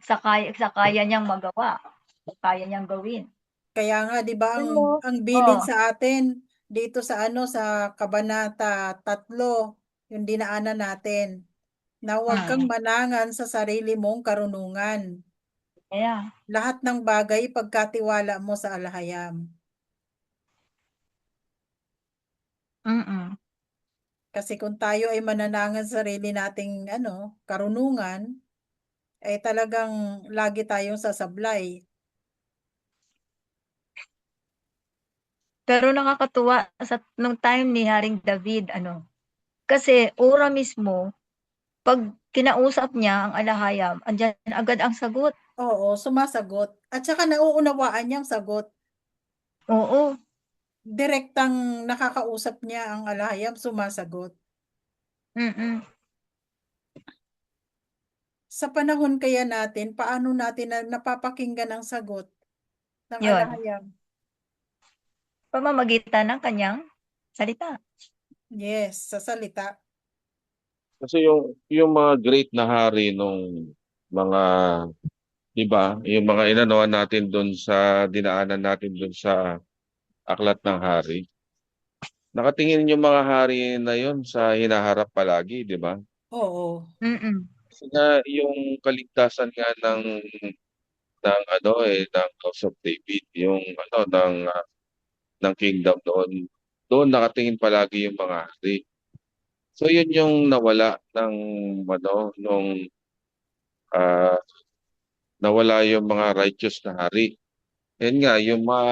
sa kaya niyang magawa, kaya niyang gawin. Kaya nga, 'di ba, ang bilin sa atin dito sa sa Kabanata 3, yung dinaanan natin, na huwag kang manangan sa sarili mong karunungan. Kaya, Lahat ng bagay pagkatiwala mo sa alahayam. Kasi kung tayo ay mananangan sa sarili nating karunungan, talagang lagi tayong sasablay. pero nakakatuwa nung time ni Haring David, kasi ora mismo, pag kinausap niya ang alahayam, andiyan agad ang sagot. Oo, sumasagot. At saka nauunawaan niyang sagot. Oo. Direktang nakakausap niya ang alahayam, sumasagot. Sa panahon kaya natin, paano natin napapakinggan ang sagot ng Yun. alahayam? Pamamagitan ng kanyang salita. Yes, sa salita. Kasi yung mga great na hari nung mga 'di ba? Yung mga inano natin doon sa dinaanan natin doon sa Aklat ng Hari. Nakatingin yung mga hari na yun sa hinaharap palagi, 'di ba? Oo. Mm. Kasi nga yung kaligtasan nga ng ano ng House of David, yung ano ng kingdom noon. Doon nakatingin palagi yung mga hari. So yun yung nawala ng ano ah, nawala yung mga righteous na hari. Yan nga yung mga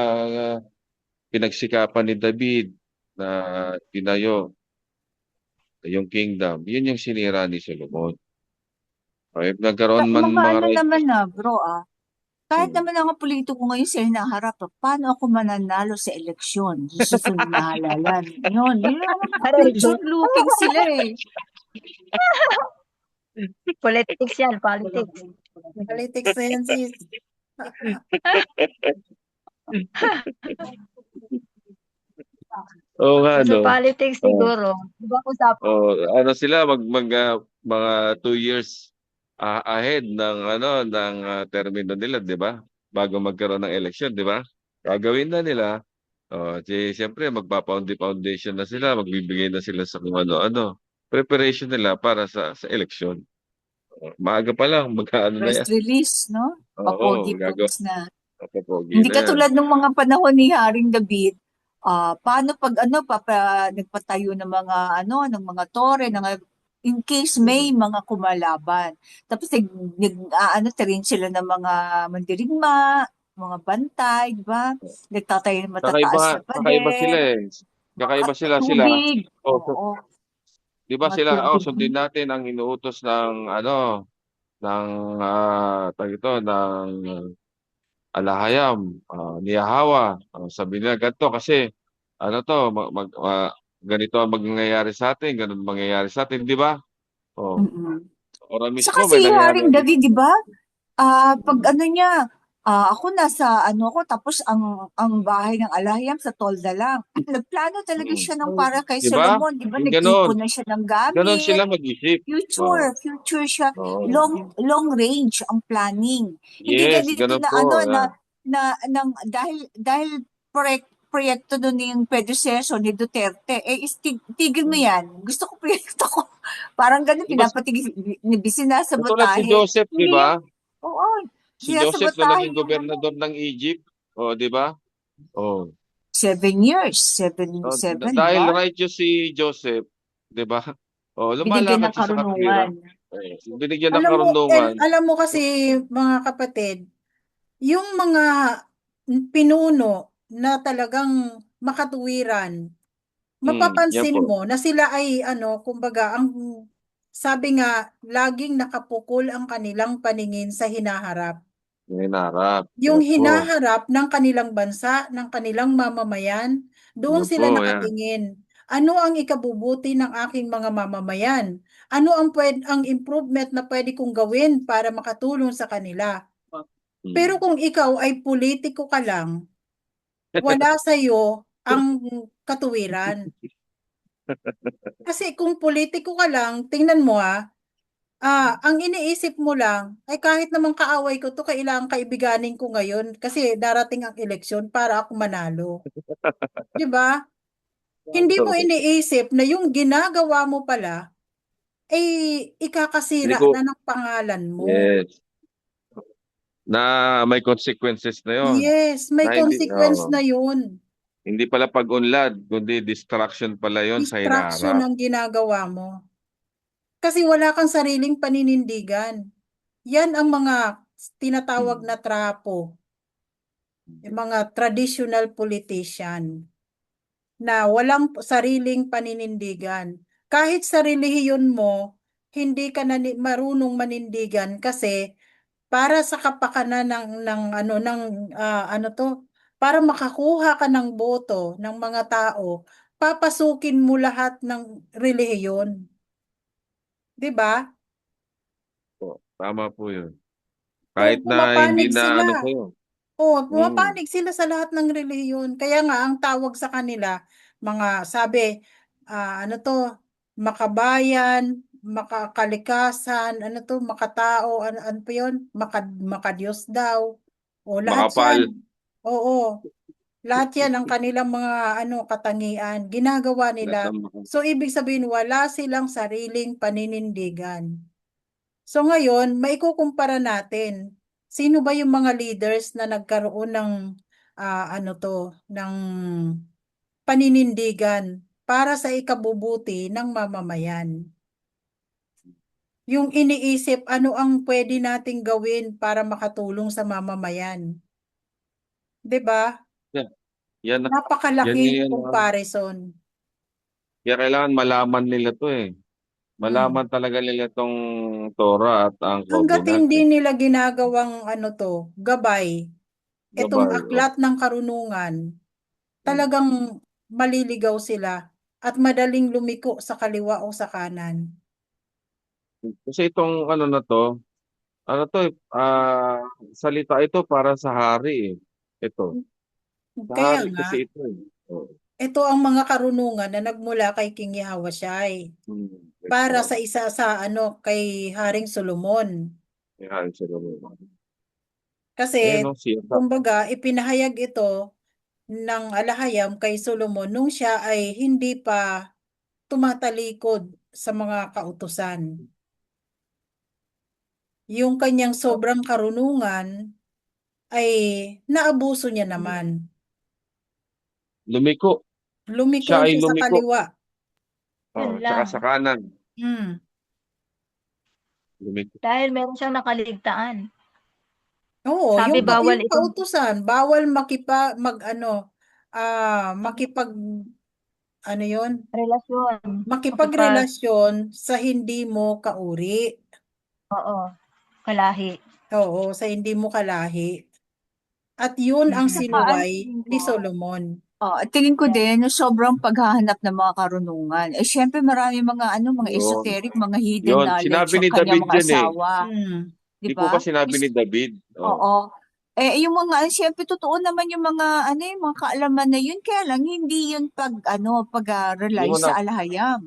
pinagsikapan ni David na tinayo yung kingdom. Yun yung sinira ni Solomon. Okay, nagkaroon man Mga mga ano naman righteous. na, bro, kahit Hmm. naman ang politiko ngayon sa hinaharap, paano ako mananalo sa eleksyon? Sa susunod na halalan. Yun naman, picture looking sila eh. Politics yan, politics. Politics na yan, sis. Oo nga, Sa no? politics Oh, siguro, ibang usapan. ano sila, mga 2 years ahead ng termino nila, di ba? Bago magkaroon ng election, di ba? Gagawin na nila. Siyempre, magpa-foundation na sila, magbibigay na sila sa kung ano-ano. Preparation nila para sa election. Maaga pa lang, magkaano na Press yan. release, no? Oo, Papogi-pogs na. papogi Hindi na yan. katulad ng mga panahon ni Haring David, paano pag nagpatayo ng mga ng mga tore in case may mga kumalaban. Tapos train sila ng mga mandirigma, mga bantay, di ba? Nagtatayo ng matataas na Kakaiba sila pader, eh. mga Kakaiba sila. tubig. Oh, Oo, 'di ba mga sila, tubig. sundin natin ang inuutos ng tawag ito, ng Alahayam, ni Yahawa. Sabi nila ganito kasi ano to, ganito ang mangyayari sa atin, ganun mangyayari sa atin, 'di ba? Oh, Mm-mm. ora Saka mismo si may nangyari. Haring David, di ba? Pag niya, ako nasa tapos ang bahay ng Alahiyam sa Tolda lang. Nagplano talaga Mm. siya ng para kay 'Di ba? Solomon, di ba? Yung ganun. Nag-ipon na siya ng Ganun gamit. sila mag-isip. Oh, Future siya. oh. Long range ang planning. Hindi Yes, ganito ganun na po. proyekto doon yung predecessor ni Duterte. Tigil mo yan. Gusto ko proyekto ko. Parang ganun, 'Di ba pinapatigil, katulad si sinasabotahe. Joseph, 'di Hindi yan. ba? Oo, Si Joseph na sinasabotahe naging yung gobernador ng Egypt, 'di ba? Oh. 7 years. Seven, di Dahil ba? righteous si Joseph, 'di ba? Binigyan Lumalakad ng siya sa katwiran. karunungan. Binigyan ng karunungan. Alam mo kasi, mga kapatid, yung mga pinuno na talagang makatuwiran, Yan mapapansin po. mo na sila ay kumbaga, sabi nga, laging nakapukol ang kanilang paningin sa hinaharap. Yung hinarap. Yung Yan po. hinaharap ng kanilang bansa, ng kanilang mamamayan, doon Yan sila po, yan. nakatingin. Ano ang ikabubuti ng aking mga mamamayan? Ano ang improvement na pwede kong gawin para makatulong sa kanila? Pero kung ikaw ay politiko ka lang, wala sa iyo ang katuwiran. Kasi kung politiko ka lang, tingnan mo ang iniisip mo lang ay kahit naman kaaway ko to, kailangang kaibiganin ko ngayon kasi darating ang eleksyon para ako manalo. 'Di ba? Hindi mo So, iniisip na yung ginagawa mo pala ay hindi ikakasira ko, na ng pangalan mo. yes, na may consequences na yon. Yes, may Na consequence na yun. hindi pala pag-unlad, kundi distraction pala yon sa Distraction hinaharap. ang ginagawa mo. Kasi wala kang sariling paninindigan. Yan ang mga tinatawag na trapo, yung mga traditional politician na walang sariling paninindigan. Kahit sa relihiyon mo, hindi ka marunong manindigan kasi para sa kapakanan para makakuha ka ng boto ng mga tao, papasukin mo lahat ng relihiyon, 'di ba? Tama po yun. O Kahit na hindi pumapanig na sila. sa'yo. O Mm. pumapanig sila sa lahat ng relihiyon. Kaya nga ang tawag sa kanila, mga sabi, ano to, makabayan, makakalikasan, ano to, makatao, ano pa yun? Makadiyos daw. O lahat Makapal. yan. Oo. Lahat yan ang kanilang mga katangian. Ginagawa Lahat nila. ng mga- So, ibig sabihin, wala silang sariling paninindigan. So, ngayon, maikukumpara natin. Sino ba yung mga leaders na nagkaroon ng, ng paninindigan para sa ikabubuti ng mamamayan? Yung iniisip, ano ang pwede nating gawin para makatulong sa mamamayan? 'Di ba? Yan, yan, yan Napakalaking yan. comparison. Kaya kailangan malaman nila to eh. Hmm. Malaman talaga nila tong Torah at ang Hangga't covenant hindi eh. nila ginagawang gabay, itong Gabay, oh. aklat ng karunungan, Hmm. talagang maliligaw sila at madaling lumiko sa kaliwa o sa kanan. Kasi itong ano to eh, salita ito para sa hari eh. Ito. Sa Kaya hari nga, kasi ito eh. Oh. ito ang mga karunungan na nagmula kay King Yahushai Yes, para sa isa sa kay Haring Solomon. yan sila mo. Kasi, No, siya. kumbaga, ipinahayag ito ng alahayam kay Solomon nung siya ay hindi pa tumatalikod sa mga kautusan. Yung kanyang sobrang karunungan ay naabuso niya naman. Lumiko. Lumiko Siya ay siya sa lumiko. kaliwa. Yun Tsaka lang. sa kanan. Hmm. Lumiko. Dahil meron siyang nakaligtaan. Oo, Sabi bawal yung itong kautusan, bawal makipag yun? relasyon. Makipagrelasyon sa hindi mo kauri. Oo, kalahi. Oo, sa hindi mo kalahi. At yun ang Mm-mm. Saka ang sinuway tingin ni ko, Solomon. tingin ko din, sobrang paghahanap ng mga karunungan. Eh, syempre marami mga Yun. esoteric, mga hidden Yun. knowledge Sinabi yung ni kanyang David mga yan eh. asawa. Hmm. Di Di po ba ba? sinabi ni David? Oh. Oo. Eh, yung mga, syempre, totoo naman yung yung mga kaalaman na yun, kaya lang, hindi yun pag-rely Hindi mo na, sa alahayam.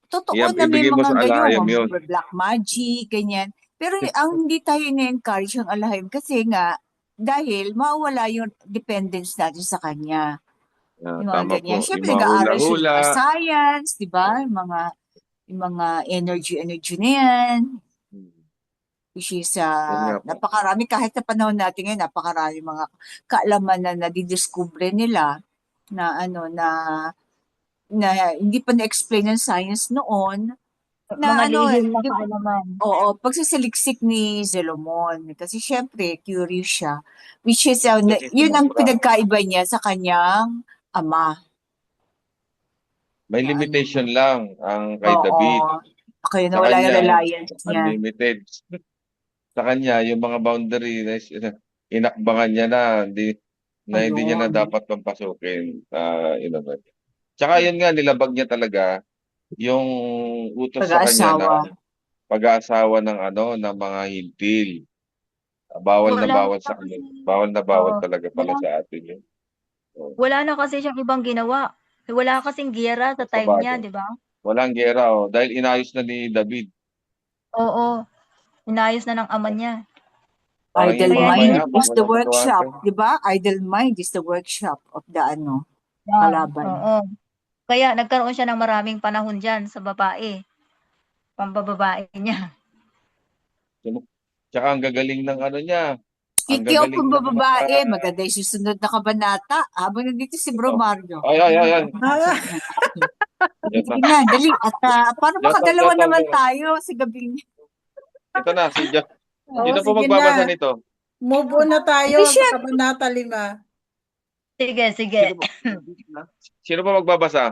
Totoo yan, na may ibigay mo mga sa ganyan, alahayam yun. black magic, ganyan. Pero ang hindi tayo na-encourage ang alahayam kasi nga, dahil mawala yung dependence natin sa kanya. Yung mga Tama po. ganyan. Yung Syempre, mga nag-aaral siya ng hula-hula. mga science, di ba? Yung mga energy na yan. Which is, Yan nga po. napakarami, kahit sa panahon natin ngayon, napakarami mga kaalaman na nadidiscover nila na na hindi pa na-explain ng science noon Mga na lihim na di, kaalaman. oo, pagsasaliksik ni Solomon. Kasi syempre, curious siya. Which is, Kasi yun ang sumobra. pinagkaiba niya sa kanyang ama. May Na limitation lang ang kay Oo. David. Kaya Sa nawala yung kanya, reliance niya. unlimited. Sa kanya, yung mga boundary na inakbangan niya na hindi niya na Ayun. dapat pampasukin. Tsaka yun nga, nilabag niya talaga yung utos sa kanya na Pag-aasawa. pag-aasawa ng mga hintil. Bawal na Wala bawal na sa kasi, amin. Bawal na bawal oo, talaga pala sa atin yun. So, wala na kasi siyang ibang ginawa. Wala kasing giyera sa time niya, bago. di ba? Walang gera, dahil inayos na ni David. Oo, inayos na ng ama niya. Parang yung Idle mga Kaya hindi mind na mayabang, is the walang workshop. katuwatan. Di ba? Idle mind is the workshop of the yan. kalaban. Oo. Kaya nagkaroon siya ng maraming panahon dyan sa babae. Pambababae niya. Tsaka ang gagaling ng niya. Ang Speaking of gagaling ng babae, maganda yung susunod na kabanata. Habang nandito si Bro Mario. Ay. Ah, Sige na, dali. At paano makadalawa Jotam. naman tayo sa gabi niya? Ito na, Oo, sino po sige magbabasa na. nito? Move on na tayo Hindi sa siya. Kabanata 5. Sige. Sino po magbabasa?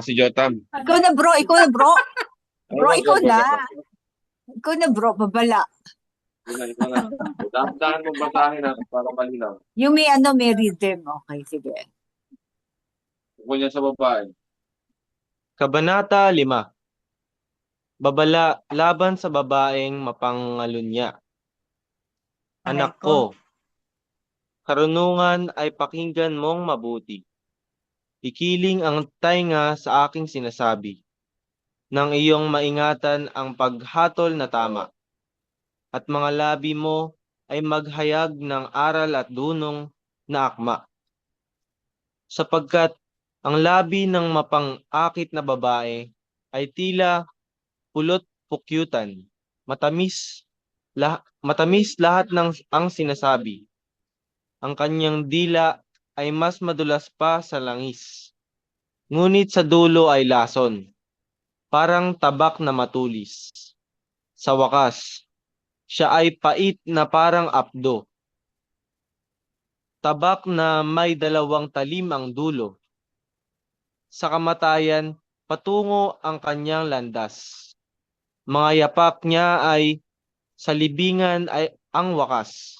Si Jotam. Ikaw na bro. Bro, Ay, ikaw na. magbabasa. Ikaw na bro, babala. Ikaw na. Dahan mong basahin para malinaw. Yung may rhythm. Okay, sige. Kung yan sa babae. Kabanata 5. Babala laban sa babaeng mapangalunya. Anak ko, karunungan ay pakinggan mong mabuti. Ikiling ang tainga sa aking sinasabi. ng iyong maingatan ang paghatol na tama, at mga labi mo ay maghayag ng aral at dunong na akma. Sapagkat ang labi ng mapang-akit na babae ay tila pulot pukyutan, matamis lahat ng ang sinasabi. Ang kanyang dila ay mas madulas pa sa langis, ngunit sa dulo ay lason, parang tabak na matulis. Sa wakas, siya ay pait na parang apdo, tabak na may dalawang talim ang dulo. Sa kamatayan, patungo ang kanyang landas. Mga yapak niya ay sa libingan ay ang wakas.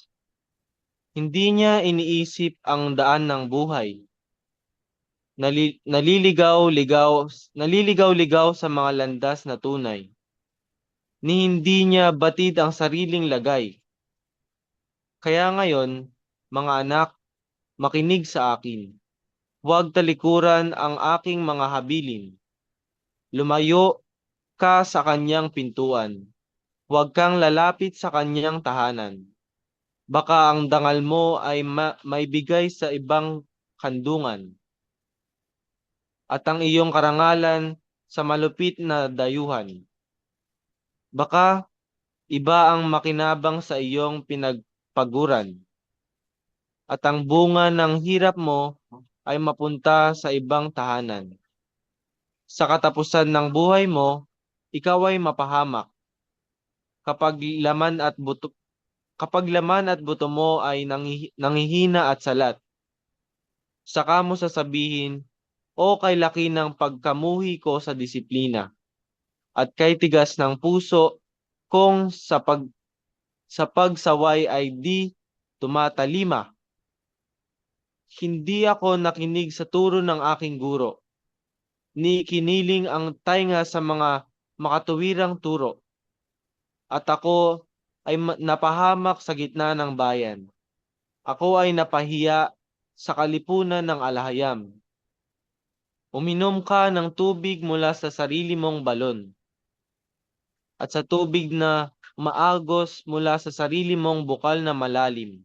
Hindi niya iniisip ang daan ng buhay. Naliligaw-ligaw sa mga landas na tunay. Ni hindi niya batid ang sariling lagay. Kaya ngayon, mga anak, makinig sa akin. Huwag talikuran ang aking mga habilin. Lumayo ka sa kanyang pintuan. Huwag kang lalapit sa kanyang tahanan. Baka ang dangal mo ay may bigay sa ibang kandungan, at ang iyong karangalan sa malupit na dayuhan. Baka iba ang makinabang sa iyong pinagpaguran, at ang bunga ng hirap mo ay mapunta sa ibang tahanan. Sa katapusan ng buhay mo, ikaw ay mapahamak. Kapag laman at buto mo ay nangihina at salat, saka mo sasabihin, o kay laki ng pagkamuhi ko sa disiplina, at kay tigas ng puso kung sa pagsaway ay di tumatalima. Hindi ako nakinig sa turo ng aking guro, ni kiniling ang tainga sa mga makatuwirang turo, at ako ay napahamak sa gitna ng bayan. Ako ay napahiya sa kalipunan ng alahayam. Uminom ka ng tubig mula sa sarili mong balon, at sa tubig na maagos mula sa sarili mong bukal na malalim.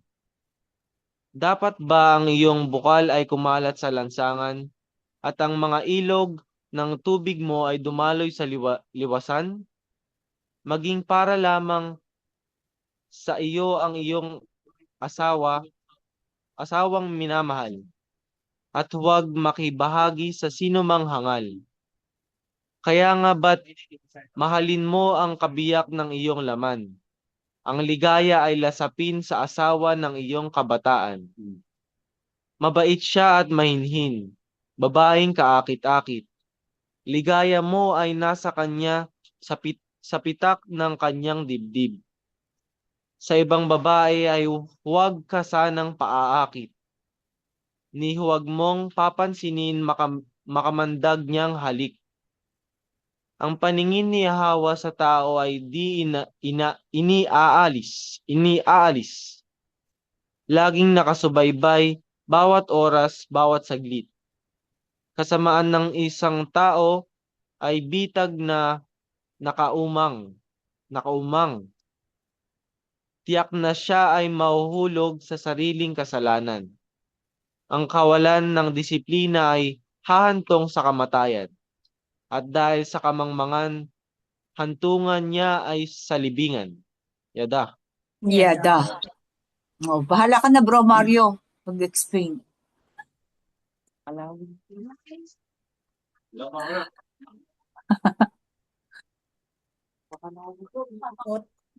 Dapat ba ang iyong bukal ay kumalat sa lansangan, at ang mga ilog ng tubig mo ay dumaloy sa liwasan? Maging para lamang sa iyo ang iyong asawang minamahal, at huwag makibahagi sa sinumang hangal. Kaya nga ba't mahalin mo ang kabiyak ng iyong laman? Ang ligaya ay lasapin sa asawa ng iyong kabataan. Mabait siya at mahinhin, babaeng kaakit-akit. Ligaya mo ay nasa kanya sa pitak ng kanyang dibdib. Sa ibang babae ay huwag ka sanang paaakit, ni huwag mong papansinin makamandag niyang halik. Ang paningin ni Hawa sa tao ay di iniaalis. Laging nakasubaybay, bawat oras, bawat saglit. Kasamaan ng isang tao ay bitag na nakaumang. Tiyak na siya ay mahuhulog sa sariling kasalanan. Ang kawalan ng disiplina ay hahantong sa kamatayan. At dahil sa kamangmangan, hantungan niya ay sa libingan. Yada. Yada. Oh, bahala ka na, Bro Mario, mag-explain.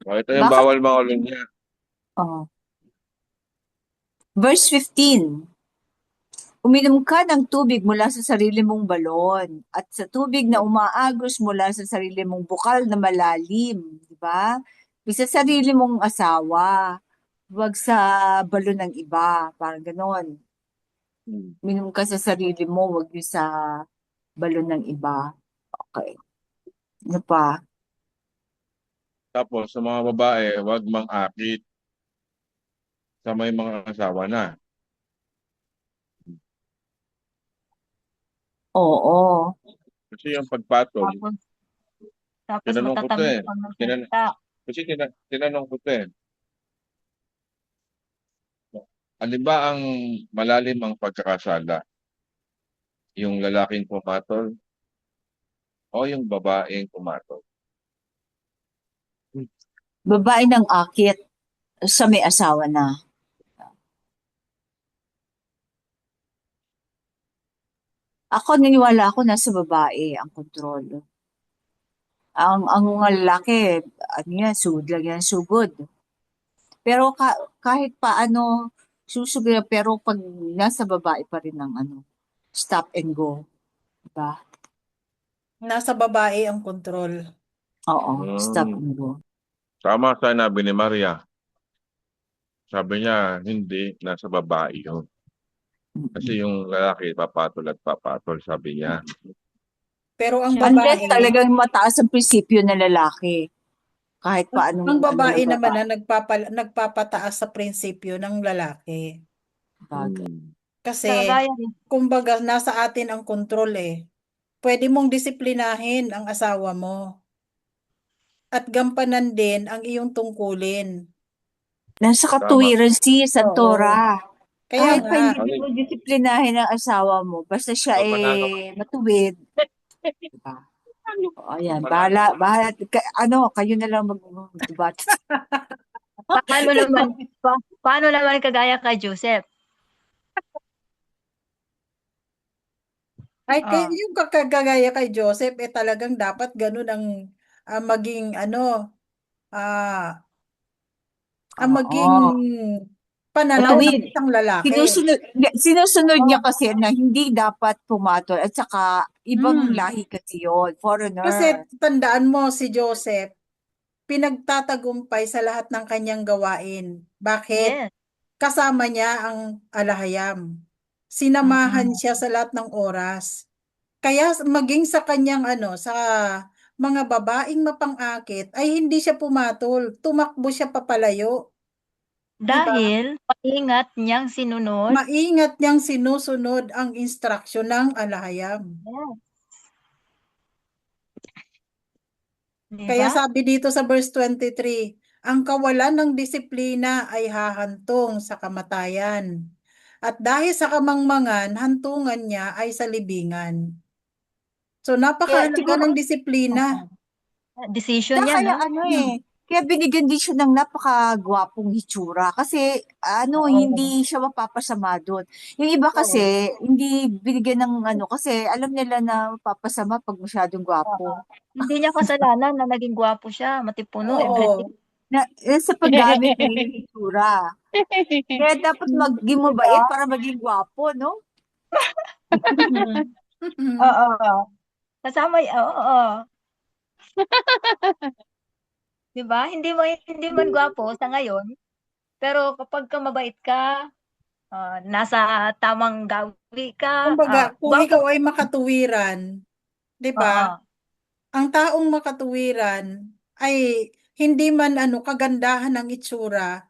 Ito yung Bakit? bawal makulong niya. Oh. Verse 15. Uminom ka ng tubig mula sa sarili mong balon, at sa tubig na umaagos mula sa sarili mong bukal na malalim, di ba? Sa sarili mong asawa, huwag sa balon ng iba, parang ganon. Uminom ka sa sarili mo, huwag yung sa balon ng iba. Okay. Ano pa? Tapos sa mga babae, huwag mang-akit sa may mga asawa na. Oo. Kasi yung pagpatol, Tapos Tinanong ko to matatamis eh. pang Tinan magsalita. kasi tinanong ko to eh. Alin ba ang malalim ang pagkakasala? Yung lalaking pumatol o yung babaeng pumatol? Babae ng akit sa may asawa na. Ako naniwala ako nasa babae ang kontrol. Ang mga lalaki, ano yan, sugod lang yan, sugod. Pero kahit paano, susugod yan, pero pag nasa babae pa rin ang ano, stop and go. Diba? Nasa babae ang kontrol. Oo, stop Hmm. and go. Tama sinabi ni Maria. Sabi niya, hindi, nasa babae yun. Kasi yung lalaki, papatol at papatol, sabi niya. Pero ang Unless babae, talagang mataas ang prinsipyo ng lalaki. Kahit paano ang ano babae ng naman babae. na nagpapataas sa prinsipyo ng lalaki. Bagay. Hmm. Kasi, Kagaya rin. kumbaga, nasa atin ang kontrol eh. Pwede mong disiplinahin ang asawa mo. At gampanan din ang iyong tungkulin. Nasa Tama. katuwiran si Oo. Santora. Kaya Kahit pa nga, hindi mo disiplinahin ang asawa mo, basta siya Manalo ka. matuwid. Diba? O, ayan, Manalo. ano, kayo na lang mag-debat. Paano naman kagaya kay Joseph? ay Ah, yung kagaya kay Joseph, talagang dapat ganun ang maging ah, ang maging Oo. pananaw ng Matuwid. isang lalaki. Sinusunod niya Oo. kasi na hindi dapat pumatol at saka ibang Hmm. lahi kasi yun, foreigner. Kasi tandaan mo si Joseph, pinagtatagumpay sa lahat ng kanyang gawain. Bakit? yes. Kasama niya ang alahayam. Sinamahan Mm-mm. siya sa lahat ng oras. Kaya maging sa kanyang sa mga babaeng mapang-akit ay hindi siya pumatol, tumakbo siya papalayo, 'di ba? Dahil maingat niyang sinunod. Maingat niyang sinusunod ang instruksyon ng alahayam. Yes. Di Kaya ba? sabi dito sa verse 23, ang kawalan ng disiplina ay hahantong sa kamatayan. At dahil sa kamangmangan, hantungan niya ay sa libingan. So Kaya napakahalaga siguro, ng disiplina. Decision yan, kaya no? ano kaya binigyan din siya ng napakagwapong hitsura kasi Oo. hindi siya mapapasama doon. Yung iba Oo. kasi, hindi binigyan ng kasi alam nila na mapapasama pag masyadong gwapo. Hindi niya kasalanan na naging gwapo siya, matipuno, everything. Oo. Sa paggamit ng hitsura. Kaya dapat maging mabait para maging gwapo, no? Oo. Kasama, oo. Di ba? Hindi man gwapo sa ngayon, pero kapag ka mabait ka, nasa tamang gawi ka, Kumbaga, kung gwapo. ikaw ay makatuwiran, 'di ba? Oo. Ang taong makatuwiran ay hindi man kagandahan ng itsura,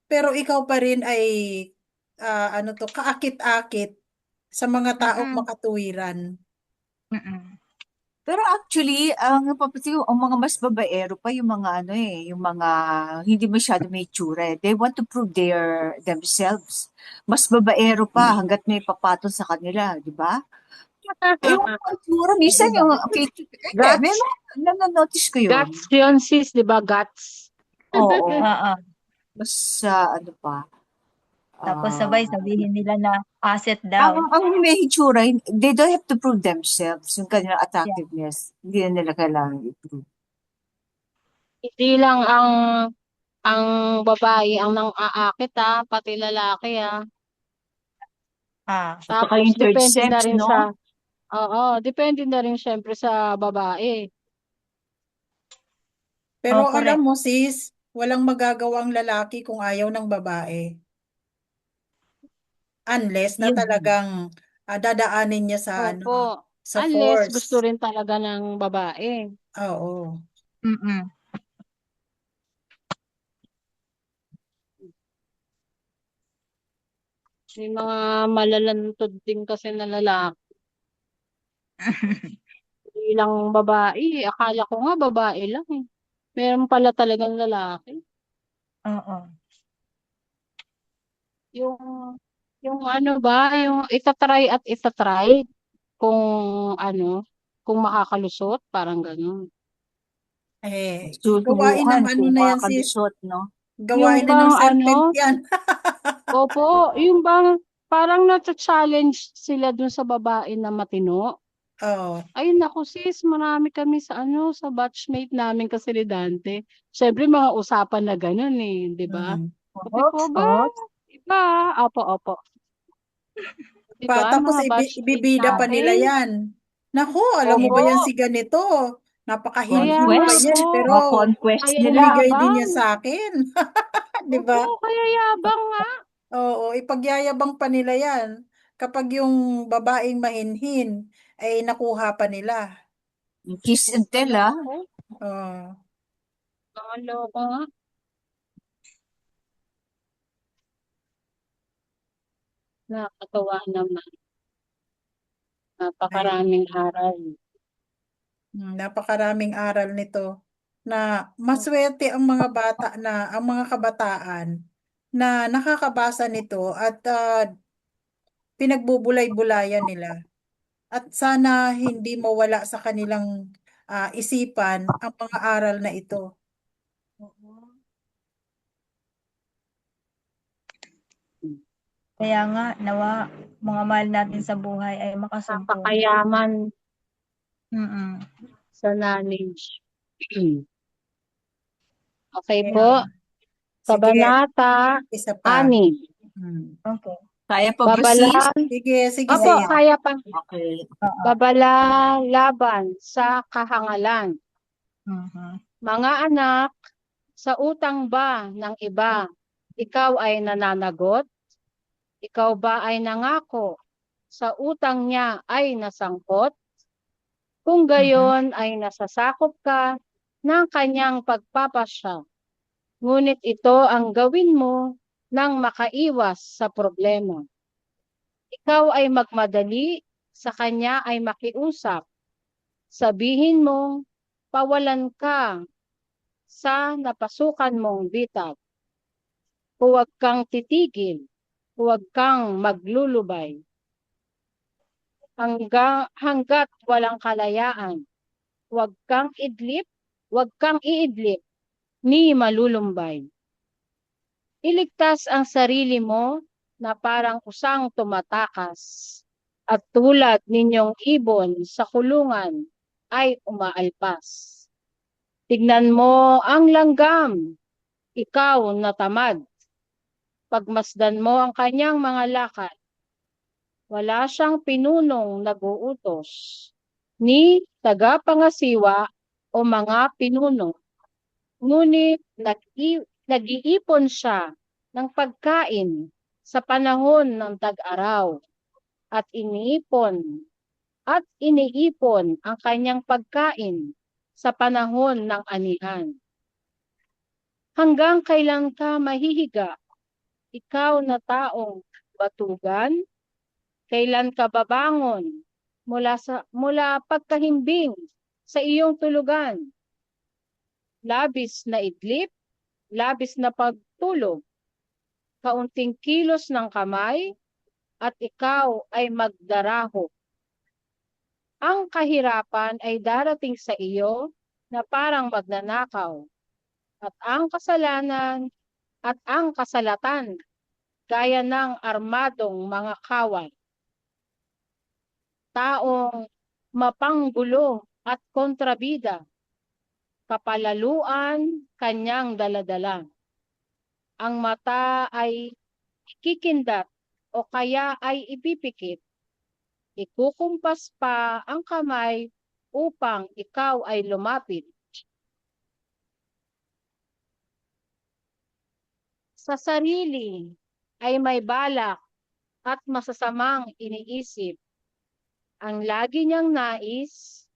pero ikaw pa rin ay kaakit-akit sa mga taong Mm-mm. makatuwiran. Mm-mm. Pero actually, ang napapansin ko, ang mga mas babaero pa yung mga yung mga hindi masyado may itsura. They want to prove themselves. Mas babaero pa hanggat may papatol sa kanila, di ba? Yung itsura, minsan yung may Guts. mga nanonotice ko yun. Guts yun, sis, di ba? Guts. Oo. Oo. Mas ano pa. Tapos sabay sabihin nila na asset Ang, daw. ang may itsura, they don't have to prove themselves. Yung kanilang Yeah. attractiveness. Hindi na nila kailangan i-prove. Hindi lang ang babae ang nang-aakit pati lalaki At saka Tapos yung third depende na sex, rin no? depende na rin syempre sa babae. Pero alam Correct. mo sis, walang magagawang lalaki kung ayaw ng babae. Unless na Yun. talagang dadaanin niya sa Opo. sa Unless gusto force. rin talaga ng babae. Oo. Mm-mm. May mga malalantod din kasi na lalaki. bilang babae. Akala ko nga babae lang eh. Meron pala talagang lalaki. Oo. Yung, yung ano ba, yung itatry at itatry kung ano, kung makakalusot, parang ganun. Gawain ng Susubukan ano kung na yan makakalusot, no? Yung gawain na ng bang serpent ano, yan. opo, yung bang parang na-challenge sila dun sa babae na matino. Oh. Ay naku sis, marami kami sa ano, sa batchmate namin kasi ni Dante. Siyempre mga usapan na ganun eh, di ba? Mm. Sabi ko Oops, ba, oops. iba, opo. Di ba, Tapos mga batchmate ibibida pa nila natin? yan. Naku, alam mo Yes. ba yan Opo, si ganito? kaya Napakahinhin pa nga Conquest. po, yan, pero Conquest kaya nila. ibibigay din yabang. niya sa akin. Di Opo, ba? kaya yabang nga. Oo, ipagyayabang pa nila yan. Kapag yung babaeng mahinhin, ay nakuha pa nila. Kiss and tell, ah. Naku, Oh. mga loko nga. Nakakatawa naman. Ay, Napakaraming aral. napakaraming aral nito na maswerte ang mga bata na, ang mga kabataan na nakakabasa nito at pinagbubulay-bulayan nila. At sana hindi mawala sa kanilang isipan ang mga aral na ito. Kaya nga, nawa, mga mahal natin sa buhay ay makasumpo. Napakayaman Mm-mm. sa knowledge. Okay Kaya, po, sige, kabanata isa pa. 6. Okay. Kaya pa ba, Babala, sis? Sige, opo, sige. kaya pa. Okay. Babala laban sa kahangalan. Mhm. Mga anak, sa utang ba ng iba, ikaw ay nananagot? Ikaw ba ay nangako? Sa utang niya ay nasangkot? Kung gayon ay nasasakop ka ng kanyang pagpapasya. Ngunit ito ang gawin mo nang makaiwas sa problema. Ikaw ay magmadali, sa kanya ay makiusap. Sabihin mong pawalan ka sa napasukan mong bitag. Huwag kang titigil, huwag kang maglulubay. Hanggat walang kalayaan, huwag kang iidlip, ni malulumbay. Iligtas ang sarili mo na parang usang tumatakas at tulad ninyong ibon sa kulungan ay umaalpas. Tignan mo ang langgam, ikaw na tamad. Pagmasdan mo ang kanyang mga lakad. Wala siyang pinunong nag-uutos, ni tagapangasiwa o mga pinuno. Ngunit nag-iipon siya ng pagkain sa panahon ng tag-araw at iniipon ang kanyang pagkain sa panahon ng anihan. Hanggang kailan ka mahihiga, ikaw na taong batugan? Kailan ka babangon mula pagkahimbing sa iyong tulugan? Labis na idlip, labis na pagtulog, kaunting kilos ng kamay, at ikaw ay magdaraho. Ang kahirapan ay darating sa iyo na parang magnanakaw, at ang kasalanan at ang kasalatan gaya ng armadong mga kawal. Taong mapanggulo at kontrabida, kapalaluan kanyang daladala. Ang mata ay ikikindat o kaya ay ipipikit. Ikukumpas pa ang kamay upang ikaw ay lumapit. Sa sarili ay may balak at masasamang iniisip. Ang lagi niyang nais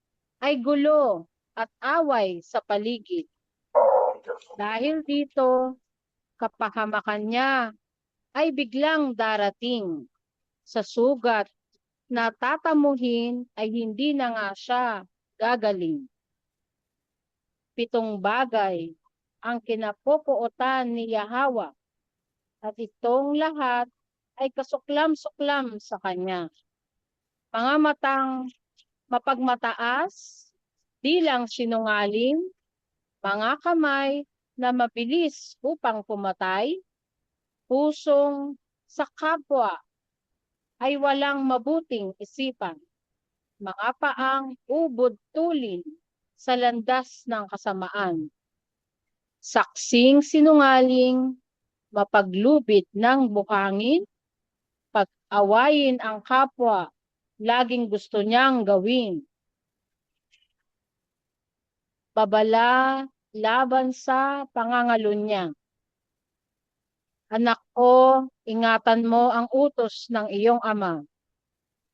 ay gulo at away sa paligid. Dahil dito, kapahamakan niya ay biglang darating. Sa sugat na tatamuhin ay hindi na nga siya gagaling. 7 bagay ang kinapupuotan ni Yahweh, at itong lahat ay kasuklam-suklam sa kanya. Mga matang mapagmataas, di lang sinungaling, mga kamay na mabilis upang pumatay, pusong sa kapwa ay walang mabuting isipan, mga paang ubod tulin sa landas ng kasamaan, saksing sinungaling, mapaglubid ng buhangin, pag-awayin ang kapwa, laging gusto niyang gawin, babala laban sa pangangalo niya. Anak ko, ingatan mo ang utos ng iyong ama,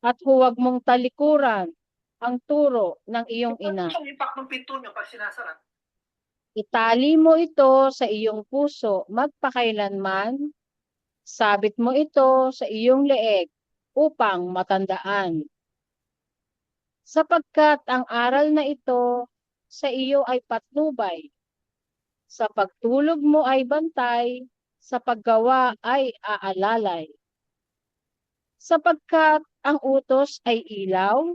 at huwag mong talikuran ang turo ng iyong ina. Itali mo ito sa iyong puso magpakailanman, sabit mo ito sa iyong leeg upang matandaan. Sapagkat ang aral na ito sa iyo ay patnubay, sa pagtulog mo ay bantay, sa paggawa ay aalalay. Sapagkat ang utos ay ilaw,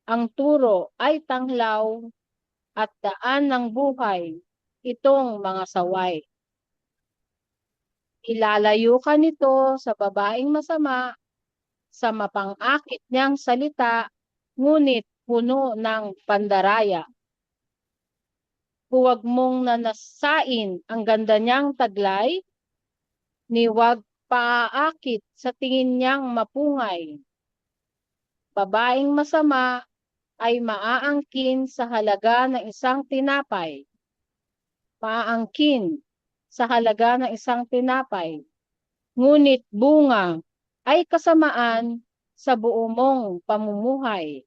ang turo ay tanglaw, at daan ng buhay itong mga saway. Ilalayo ka nito sa babaeng masama, sa mapang-akit niyang salita, ngunit puno ng pandaraya. Huwag mong nanasain ang ganda niyang taglay, ni huwag paaakit sa tingin niyang mapungay. Babaeng masama ay maaangkin sa halaga ng isang tinapay. Maaangkin sa halaga ng isang tinapay. Ngunit bunga ay kasamaan sa buo mong pamumuhay.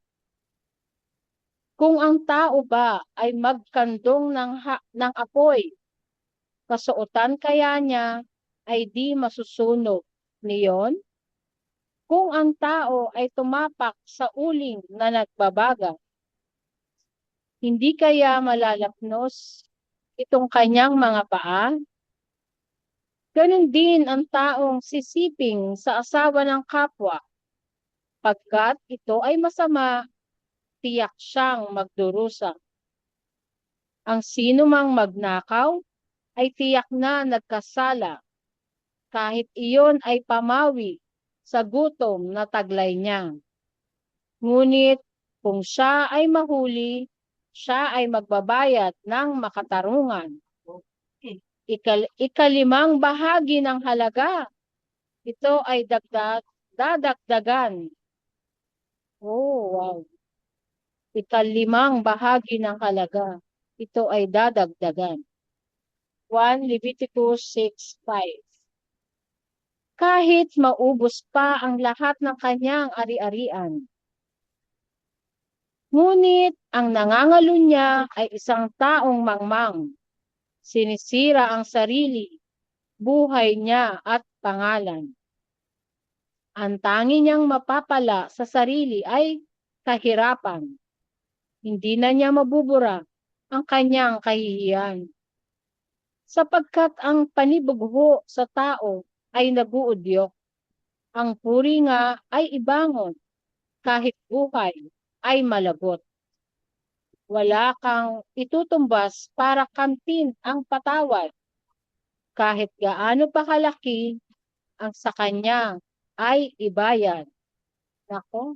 Kung ang tao ba ay magkandong ng apoy, kasuotan kaya niya ay di masusunog niyon? Kung ang tao ay tumapak sa uling na nagbabaga, hindi kaya malalapnos itong kanyang mga paa? Ganon din ang taong sisiping sa asawa ng kapwa. Pagkat ito ay masama, tiyak siyang magdurusa. Ang sino mang magnakaw ay tiyak na nagkasala, kahit iyon ay pamawi sa gutom na taglay niya. Ngunit kung siya ay mahuli, siya ay magbabayad ng makatarungan. Ikalimang bahagi ng halaga, ito ay dadagdagan. Oh, wow. Ikalimang bahagi ng halaga, ito ay dadagdagan. 1 Leviticus 6:5. Kahit maubos pa ang lahat ng kanyang ari-arian. Ngunit ang nangangalo niya ay isang taong mangmang. Sinisira ang sarili, buhay niya at pangalan. Ang tangi niyang mapapala sa sarili ay kahirapan. Hindi na niya mabubura ang kanyang kahihiyan. Sapagkat ang panibugho sa tao ay naguudyok. Ang puri nga ay ibangon, kahit buhay ay malabot. Wala kang itutumbas para kamtin ang patawad, kahit gaano pa kalaki ang sa kanya ay ibayad. Nako.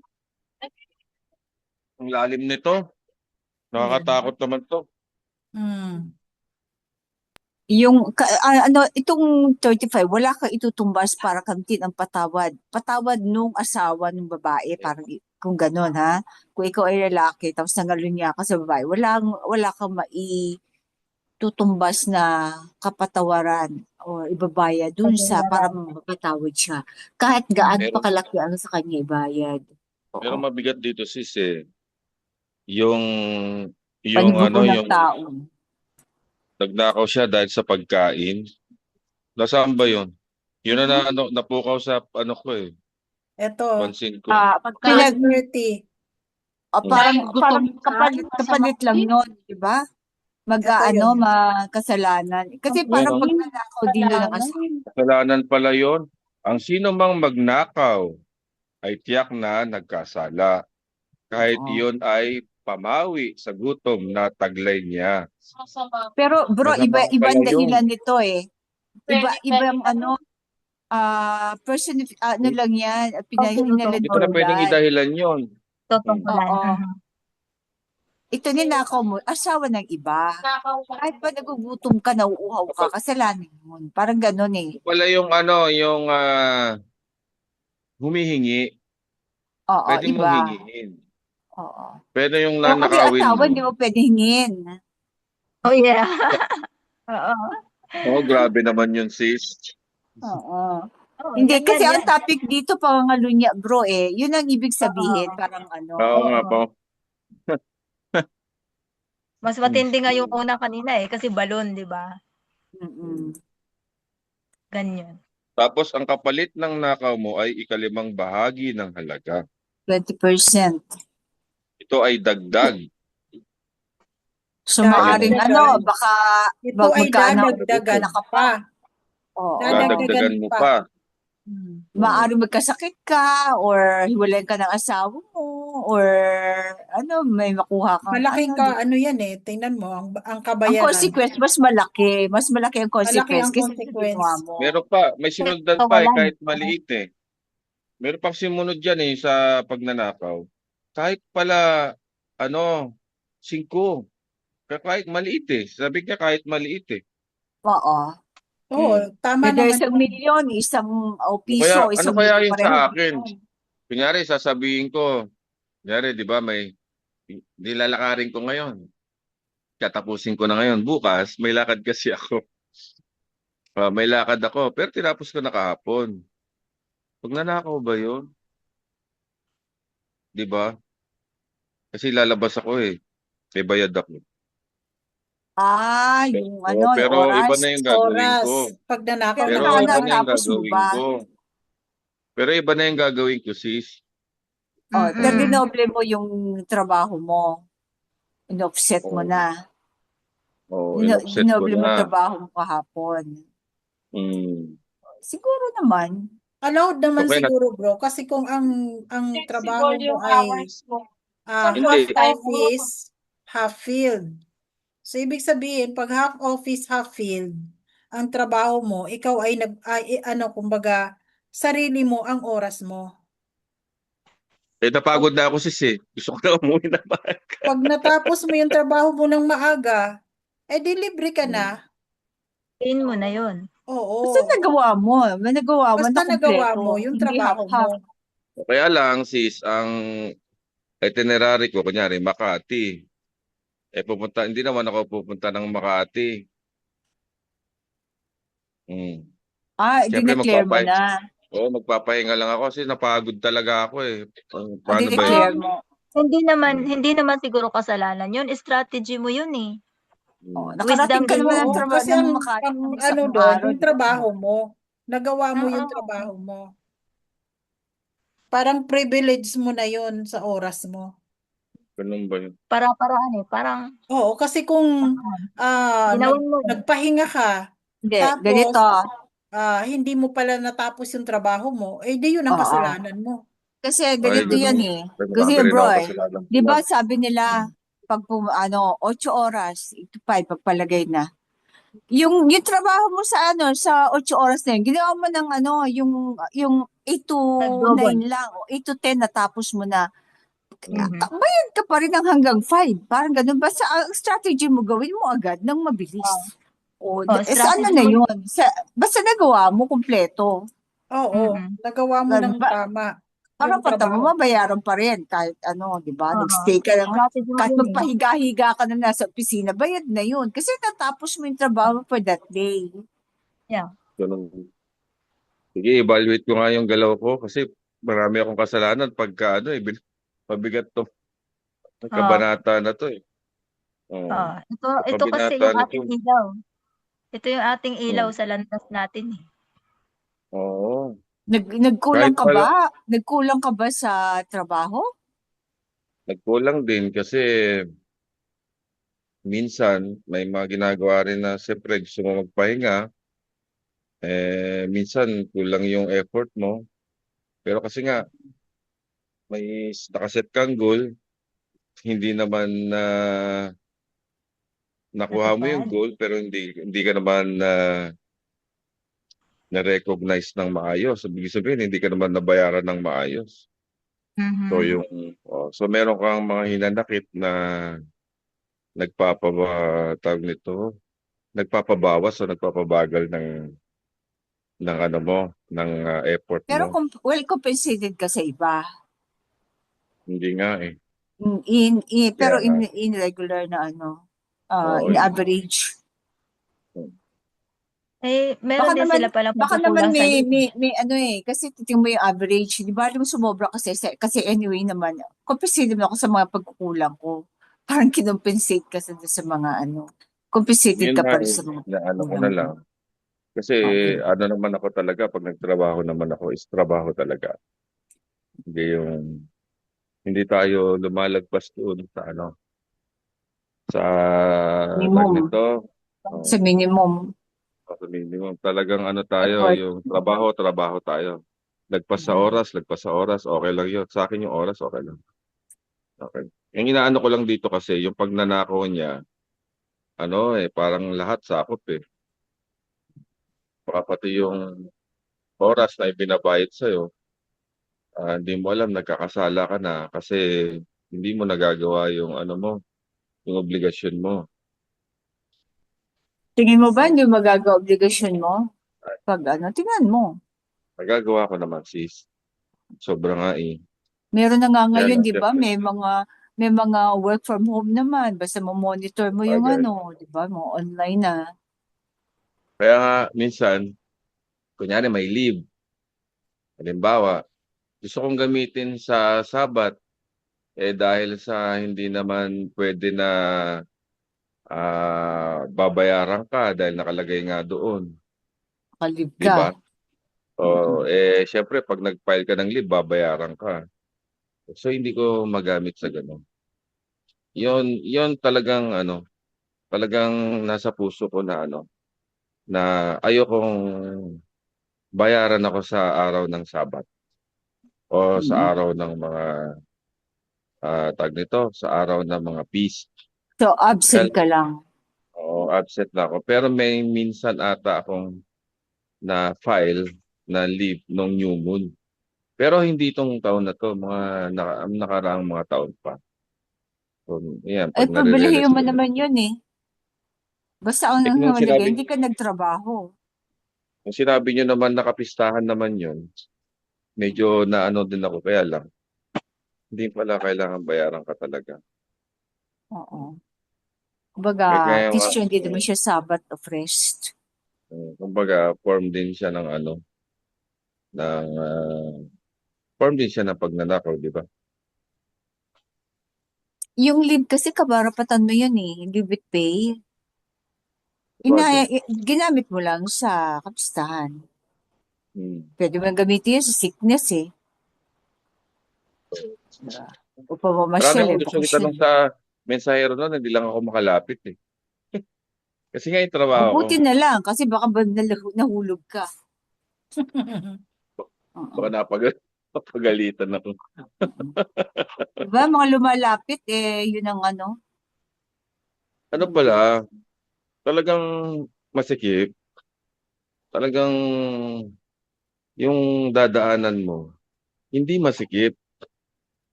Ang lalim nito. Nakakatakot naman to. Itong 35, wala kang itutumbas para kamtin ang patawad. Patawad nung asawa ng babae, parang kung gano'n, ha? Kung ikaw ay lalaki, tapos nangalo niya ka sa babae, wala kang maitutumbas na kapatawaran o ibabayad dun sa para mapatawad siya. Kahit gaano pa kalaki ang sa kanya ibayad. Pero mabigat dito sis yung Panibugo ng tao. nagnakaw siya dahil sa pagkain. Nasaan ba yun? Yun na napukaw sa ko Ito, pansin ko. pagka 30. Parang Dahil gutom ka sa kapalit lang masakit. nun, di ba? Ito yun. Makasalanan. Kasi parang pag Meron nanakaw din doon ang kasalanan pala yon. Ang sino mang magnakaw ay tiyak na nagkasala. Kahit Oo. iyon ay pamawi sa gutom na taglay niya. Masama. Pero bro, Masama ibang pala dahilan yun. nito eh. Ibang ano lang yan, Hindi ko na pwedeng pinahinalalagyan. idahilan yon. Totoo Oo. Ito ninakaw mo, asawa ng iba. Kahit pa nagugutom ka, nauuhaw ka, kasalanan yun. Parang ganun eh. Pala yung yung humihingi. Oo, Pwede mong iba. hingiin. Oo. Pero yung Pero kung di nanakawin asawa, mo, hindi mo pwede hingin. Oh yeah. Oo. oh, grabe naman yun, sis. Oo. Oo, Hindi, yan, kasi yan, ang yan. topic dito, pangangalunya, bro eh. Yun ang ibig sabihin, Oo. parang Oo nga Oo. po. Mas matindi nga yung una kanina eh, kasi balon, di ba? Mm-mm. Ganyan. Tapos ang kapalit ng nakaw mo ay ikalimang bahagi ng halaga. 20%. Ito ay dagdag. So, maaring Dadagdagan. baka Ito ay magkano, dadagdagan ka pa. pa. Oo. Dadagdagan Dadagdagan mo pa. pa. Maaring magkasakit ka, or hiwalayan ka ng asawa mo, or may makuha kang Malaking di ba? ano yan eh. Tingnan mo, ang Ang kabayaran. consequence, mas malaki. Mas malaki ang Malaki consequence ang kasi sa ginawa consequence. mo. Meron pa, may sinundan pa Kawalan. kahit maliit eh. Meron pang simunod dyan sa pagnanakaw. Kahit pala, 5. Kahit maliit eh. Sabi niya kahit maliit eh. Oo. Oo, tama Whether naman isang yun. milyon, isang Kaya, piso, ano isang kaya milyon, yun pareho. sa akin? Kunyari, sasabihin ko, kunyari, di ba, nilalakarin ko ngayon. Katapusin ko na ngayon. Bukas, may lakad kasi ako. May lakad ako, pero tinapos ko na kahapon. Pag nanakaw ba yun? Di ba? Kasi lalabas ako eh. May bayad ako. Yung Pero iba oras. na yung gagawin Oras. ko. Pag nanakaw Pero ng Pero iba oras. na yung natapos mo gagawin ba? ko. Pero iba na yung gagawin ko, sis. Pero dinoble mo yung trabaho mo. In-offset mo Oo, na. in-offset ko Dinoble mo na. trabaho mo kahapon. Mm. Siguro naman. Allowed naman Okay na. siguro bro. Kasi kung ang trabaho mo yung ay hours mo. half Hindi. office, half field. So, ibig sabihin, pag half office, half field, ang trabaho mo, ikaw ay kumbaga, sarili mo ang oras mo. Napagod na ako, sis eh. Gusto ko na umuwi na maaga. Pag natapos mo yung trabaho mo ng maaga, di libre ka na. Tingin mo na yun. Oo. Basta nagawa mo. Nagawa mo Basta na nagawa kumpleto. mo yung Hindi trabaho half-half. mo. Kaya lang, sis, ang itinerary ko, kunyari, Makati. Hindi naman ako pupunta ng Makati. Siyempre, Dineclare mo na. magpapahinga lang ako kasi napagod talaga ako eh. Paano ba yun? Dineclare mo. Hindi naman siguro kasalanan yun. Strategy mo yun eh. Nakarating ka naman ng Oo, trabaho kasi ng Makati ang ng isang doon, araw, yung di ba? trabaho mo. Nagawa mo yung Oo. trabaho mo. Parang privilege mo na yun sa oras mo. Ganun ba yun? Para-paraan eh. Parang Oo, kasi kung ginawin mo eh. nagpahinga ka, Hindi, tapos ganito. hindi mo pala natapos yung trabaho mo, di yun ang Oo. kasalanan mo. Kasi Ay, ganito ganun. yan eh. Marami Kasi rin bro ako eh. kasalanan. Di ba sabi nila, pag 8 oras, 5 pagpalagay na. Yung trabaho mo sa sa 8 oras na yun, ginawa mo ng yung 8 to Double. 9 lang, o 8 to 10 natapos mo na. Mhm. Bayad ka pa rin ng hanggang 5. Parang ganun. Basta ang strategy mo, gawin mo agad ng mabilis. Ano strategy na mo. yun? Basta nagawa mo kumpleto. Oo, nagawa mo ng tama. Para Yung pagka mo, trabaho. mabayaran pa rin kahit di ba? Oo. Nag-stay ka lang. Strategy mo Kahit yun eh. magpahiga-higa ka na nasa opisina, bayad na yun. Kasi natapos mo yung trabaho for that day. Ganun. Sige, evaluate ko nga yung galaw ko kasi marami akong kasalanan pagka mabigat to. Kabanata na to eh. Ito kasi Kabanata yung na ating to. ilaw. Ito yung ating ilaw sa landas natin eh. Oo. Nagkulang Kahit ka ba? Nagkulang ka ba sa trabaho? Nagkulang din kasi minsan may mga ginagawa rin na siyempre gusto mo magpahinga, minsan kulang yung effort mo. Pero kasi nga may nakaset kang goal, hindi naman na nakuha mo yung Natupad. goal pero hindi ka naman na-recognize ng maayos. Ibig sabihin, hindi ka naman nabayaran ng maayos. So Mhm. meron kang mga hinanakit na tawag nito, nagpapabawas o nagpapabagal ng ano mo, ng effort Pero mo. well compensated ka sa iba. Hindi nga eh. Pero Kaya nga. in regular na ano, Oo, in yun. average. Meron din sila palang Baka naman pagkukulang sa leave. may ano kasi titingnan mo yung average, di ba? Alam mo, sumobra kasi anyway naman, compensated ako sa mga pagkukulang ko. Parang kinompensate ka sa mga ano, compensated Yun ka nga pa rin eh, sa mga na ano ko pagkukulang na mo. lang. Kasi Okay. ano naman ako talaga, pag nagtrabaho naman ako, is trabaho talaga. Hindi tayo lumalagpas doon sa ano, sa tag Minimum. nito, Sa minimum sa minimum. Talagang ano tayo, effort. yung trabaho tayo. Lagpas sa oras, okay lang yun. Sa akin yung oras, okay lang. Okay. Yung inaano ko lang dito kasi, yung pagnanakaw niya, parang lahat sakop eh. Pati yung oras na ibinabayad sa'yo, hindi mo alam, nagkakasala ka na kasi hindi mo nagagawa yung ano mo, yung obligasyon mo. Tingin mo ba hindi mo magagawa obligasyon mo? Pag ano, tingnan mo. Nagagawa ko naman sis. Sobra nga eh. Meron na nga Kaya ngayon, lang, di ba? syempre, May mga work from home naman. Basta mo monitor mo yung bagay. ano, di ba? Mo online na. Kaya nga, minsan, kunyari may leave. Halimbawa, gusto kong gamitin sa Sabat, dahil sa hindi naman pwede na babayaran ka dahil nakalagay nga doon. Kalib Di ka. ba? Syempre, pag nag-file ka ng leave, babayaran ka. So, hindi ko magamit sa ganun. Yon talagang talagang nasa puso ko na na ayokong bayaran ako sa araw ng Sabat o sa Mm. araw ng mga tag nito, sa araw ng mga feast. So, absent Kaya, ka lang. absent na ako. Pero may minsan ata akong na-file na leave nung new moon. Pero hindi itong taon na to, mga nakaraang mga taon pa. So, yan, Ay, pag pribilehiyo nare-realize mo ko. naman yun eh. Basta ang Nung nalagay, sinabi, hindi ka nagtrabaho. nung sinabi nyo naman nakapistahan naman yun, medyo naano din ako, kaya lang, hindi pala kailangan bayaran ka talaga. Oo. Kumbaga, Kaya Christian din naman siya Sabbath of rest. kumbaga, form din siya ng pagnanakaw, di ba? Yung leave kasi kabarapatan mo yun eh, leave with pay. Bagay. Ginamit mo lang sa kapistahan. Hmm. Pwede mo gamitin yun sa sickness eh. Diba? O Marami pamamasyal eh, akong gustong bakasyon. itanong sa mensahero nun, hindi lang ako makalapit eh. Kasi nga yung trabaho ko, Mabuti na lang kasi baka ba nahulog ka. Oo. baka napagalitan ako. Diba, mga lumalapit yun ang ano. Ano pala, talagang masikip, talagang yung dadaanan mo, hindi masikip.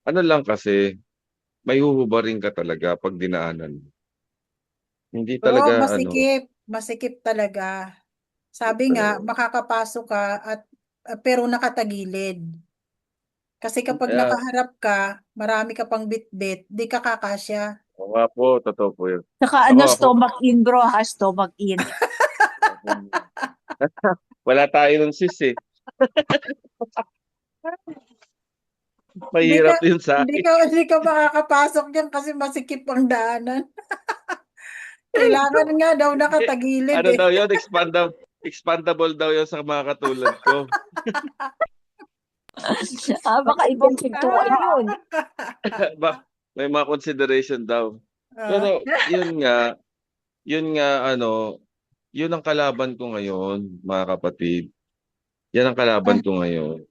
Ano lang kasi, may huhubarin ka talaga pag dinaanan mo. Hindi Oo, talaga masikip talaga. Sabi nga, makakapasok ka pero nakatagilid. Kasi kapag kaya, nakaharap ka, marami ka pang bitbit, di ka kakasya. oo nga po, totoo po yun. Saka Ako, ano, ako, stomach in bro ha, stomach in. wala tayo nun sis eh. Hindi ka, Mahirap yun sa hindi akin. ka, hindi ka makakapasok diyan kasi masikip ang daanan. Kailangan nga daw nakatagilid Ano eh. daw yun, expandable daw yun sa mga katulad ko. Baka ibang pintuan yun. may mga consideration daw. Ah, Pero yun nga ano, yun ang kalaban ko ngayon, mga kapatid. Yan ang kalaban ko ngayon.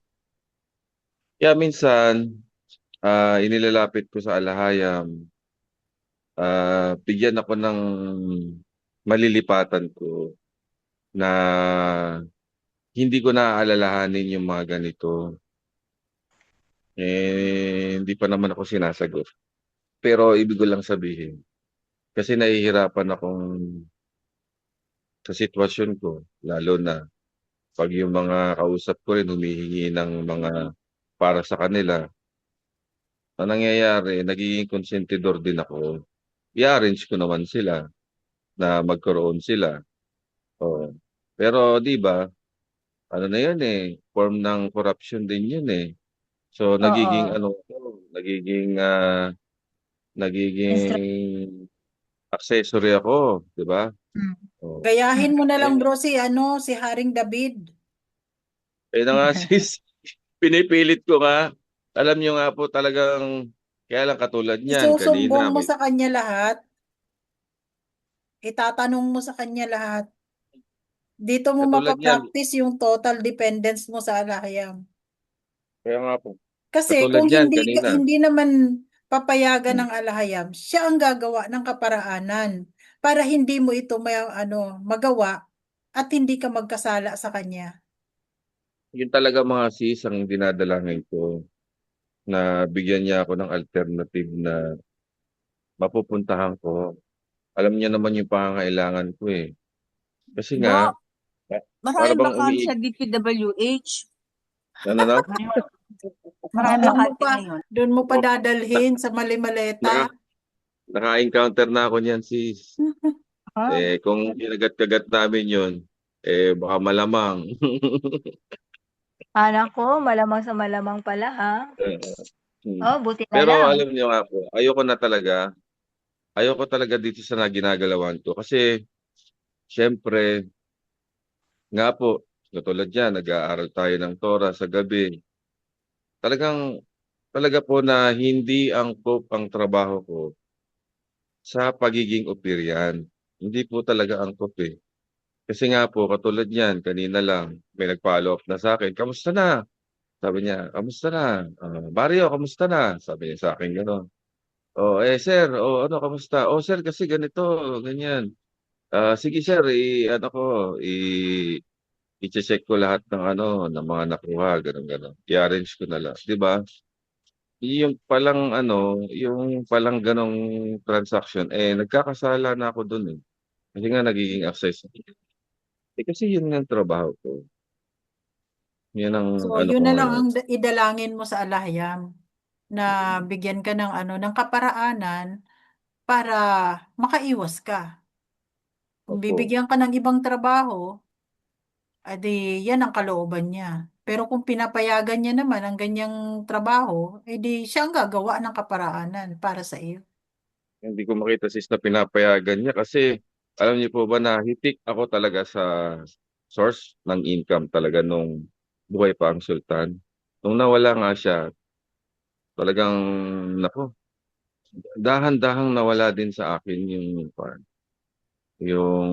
Kaya minsan, inilalapit ko sa alahayam, bigyan ako ng malilipatan ko na hindi ko naaalalahanin yung mga ganito. Hindi pa naman ako sinasagot. Pero ibig ko lang sabihin, kasi nahihirapan akong sa sitwasyon ko, lalo na pag yung mga kausap ko rin humihingi ng mga para sa kanila. Ang nangyayari, nagiging konsentidor din ako. I-arrange ko naman sila na magkaroon sila. Oo. Pero 'di ba, ano na 'yun form ng corruption din 'yun So nagiging Oo. ano ako, Instru nagiging accessory ako, 'di ba? mm. Oh. gayahin mo na lang Eh, bro si Haring David. eh na nga sis, pinipilit ko nga. Alam niyo nga po talagang kaya lang katulad niyan Isusumbong kanina mo sa kanya lahat. Itatanong mo sa kanya lahat. Dito mo katulad niyan, mapapractice yung total dependence mo sa alahayam. kaya nga po. Kasi Katulad kung niyan hindi kanina. hindi naman papayagan Hmm. ng alahayam, siya ang gagawa ng kaparaanan para hindi mo ito magawa at hindi ka magkasala sa kanya. Yun talaga mga sis ang dinadalangin ko na bigyan niya ako ng alternative na mapupuntahan ko. Alam niya naman yung pangangailangan ko Kasi nga, Bo, para maraming bang bakante sa DPWH. ano? Maraming Doon mo bakante pa, ngayon. doon mo pa Oh, dadalhin sa malimaleta. naka, naka-encounter na ako niyan sis. Ah, Kung kinagat-kagat namin yun, baka malamang. Anak ko, malamang sa malamang pala, ha? Hmm. Oh, buti na Pero lang. alam niyo nga po, ayoko talaga dito sa ginagalawan ko. Kasi, syempre, nga po, katulad yan, nag-aaral tayo ng Torah sa gabi. Talaga po na hindi angkop ang trabaho ko sa pagiging operian. Hindi po talaga angkop Kasi nga po, katulad yan, kanina lang, may nag-follow up na sa akin, kamusta na? Sabi niya, kamusta na? Mario, kamusta na? Sabi niya sa akin gano'n. Oh, sir, ano, kamusta? Oh, sir, kasi ganito, ganyan. Sige sir, ano ko, i-check ko lahat ng ano, ng mga nakuha, gano'n, gano'n. I-arrange ko na lang, 'di ba? Yung palang ganong transaction, nagkakasala na ako dun Kasi nga nagiging access. Kasi yun nga ang trabaho ko. Yan ang So, ano yun ko na lang ngayon. ang idalangin mo sa alahayam na bigyan ka ng kaparaanan para makaiwas ka. Kung Opo. bibigyan ka ng ibang trabaho, adi yan ang kalooban niya. Pero kung pinapayagan niya naman ang ganyang trabaho, edi siya ang gagawa ng kaparaanan para sa iyo. Hindi ko makita sis na pinapayagan niya kasi alam niyo po ba na hitik ako talaga sa source ng income talaga nung buhay pa ang sultan. Nung nawala nga siya, talagang nako, dahan-dahang nawala din sa akin yung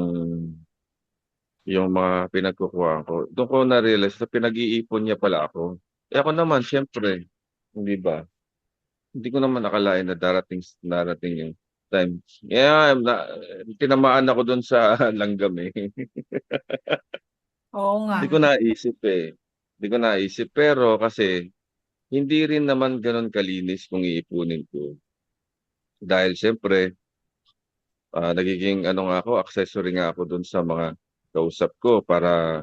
yung mga pinagkukuhaan ko. Doon ko na-realize na pinag-iipon niya pala ako. Ako naman, siyempre, hindi ba? Hindi ko naman akalain na darating yung time. Tinamaan ako doon sa langgam Oo nga. Hindi ko naisip Hindi ko naisip. Pero kasi, hindi rin naman ganun kalinis kung iipunin ko. Dahil siyempre, nagiging ano nga ako, accessory nga ako doon sa mga kausap ko para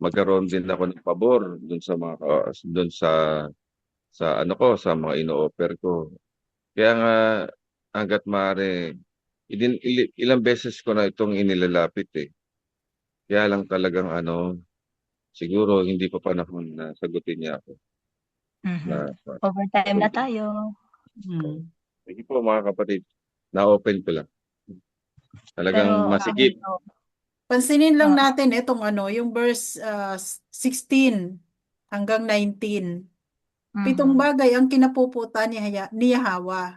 magkaroon din ako ng pabor doon sa mga doon sa ano ko, sa mga ino-offer ko. Kaya nga hangga't maaari ilang beses ko na itong inilalapit Kaya lang talagang ano, siguro hindi pa panahon na sagutin niya ako Mhm. na Overtime na tayo. Hmm. sige po mga kapatid, na-open ko lang. Talagang Pero masikip. Pansinin lang oo. natin itong yung verse 16 hanggang 19. Pitong Mhm. bagay ang kinapuputan ni Yahweh.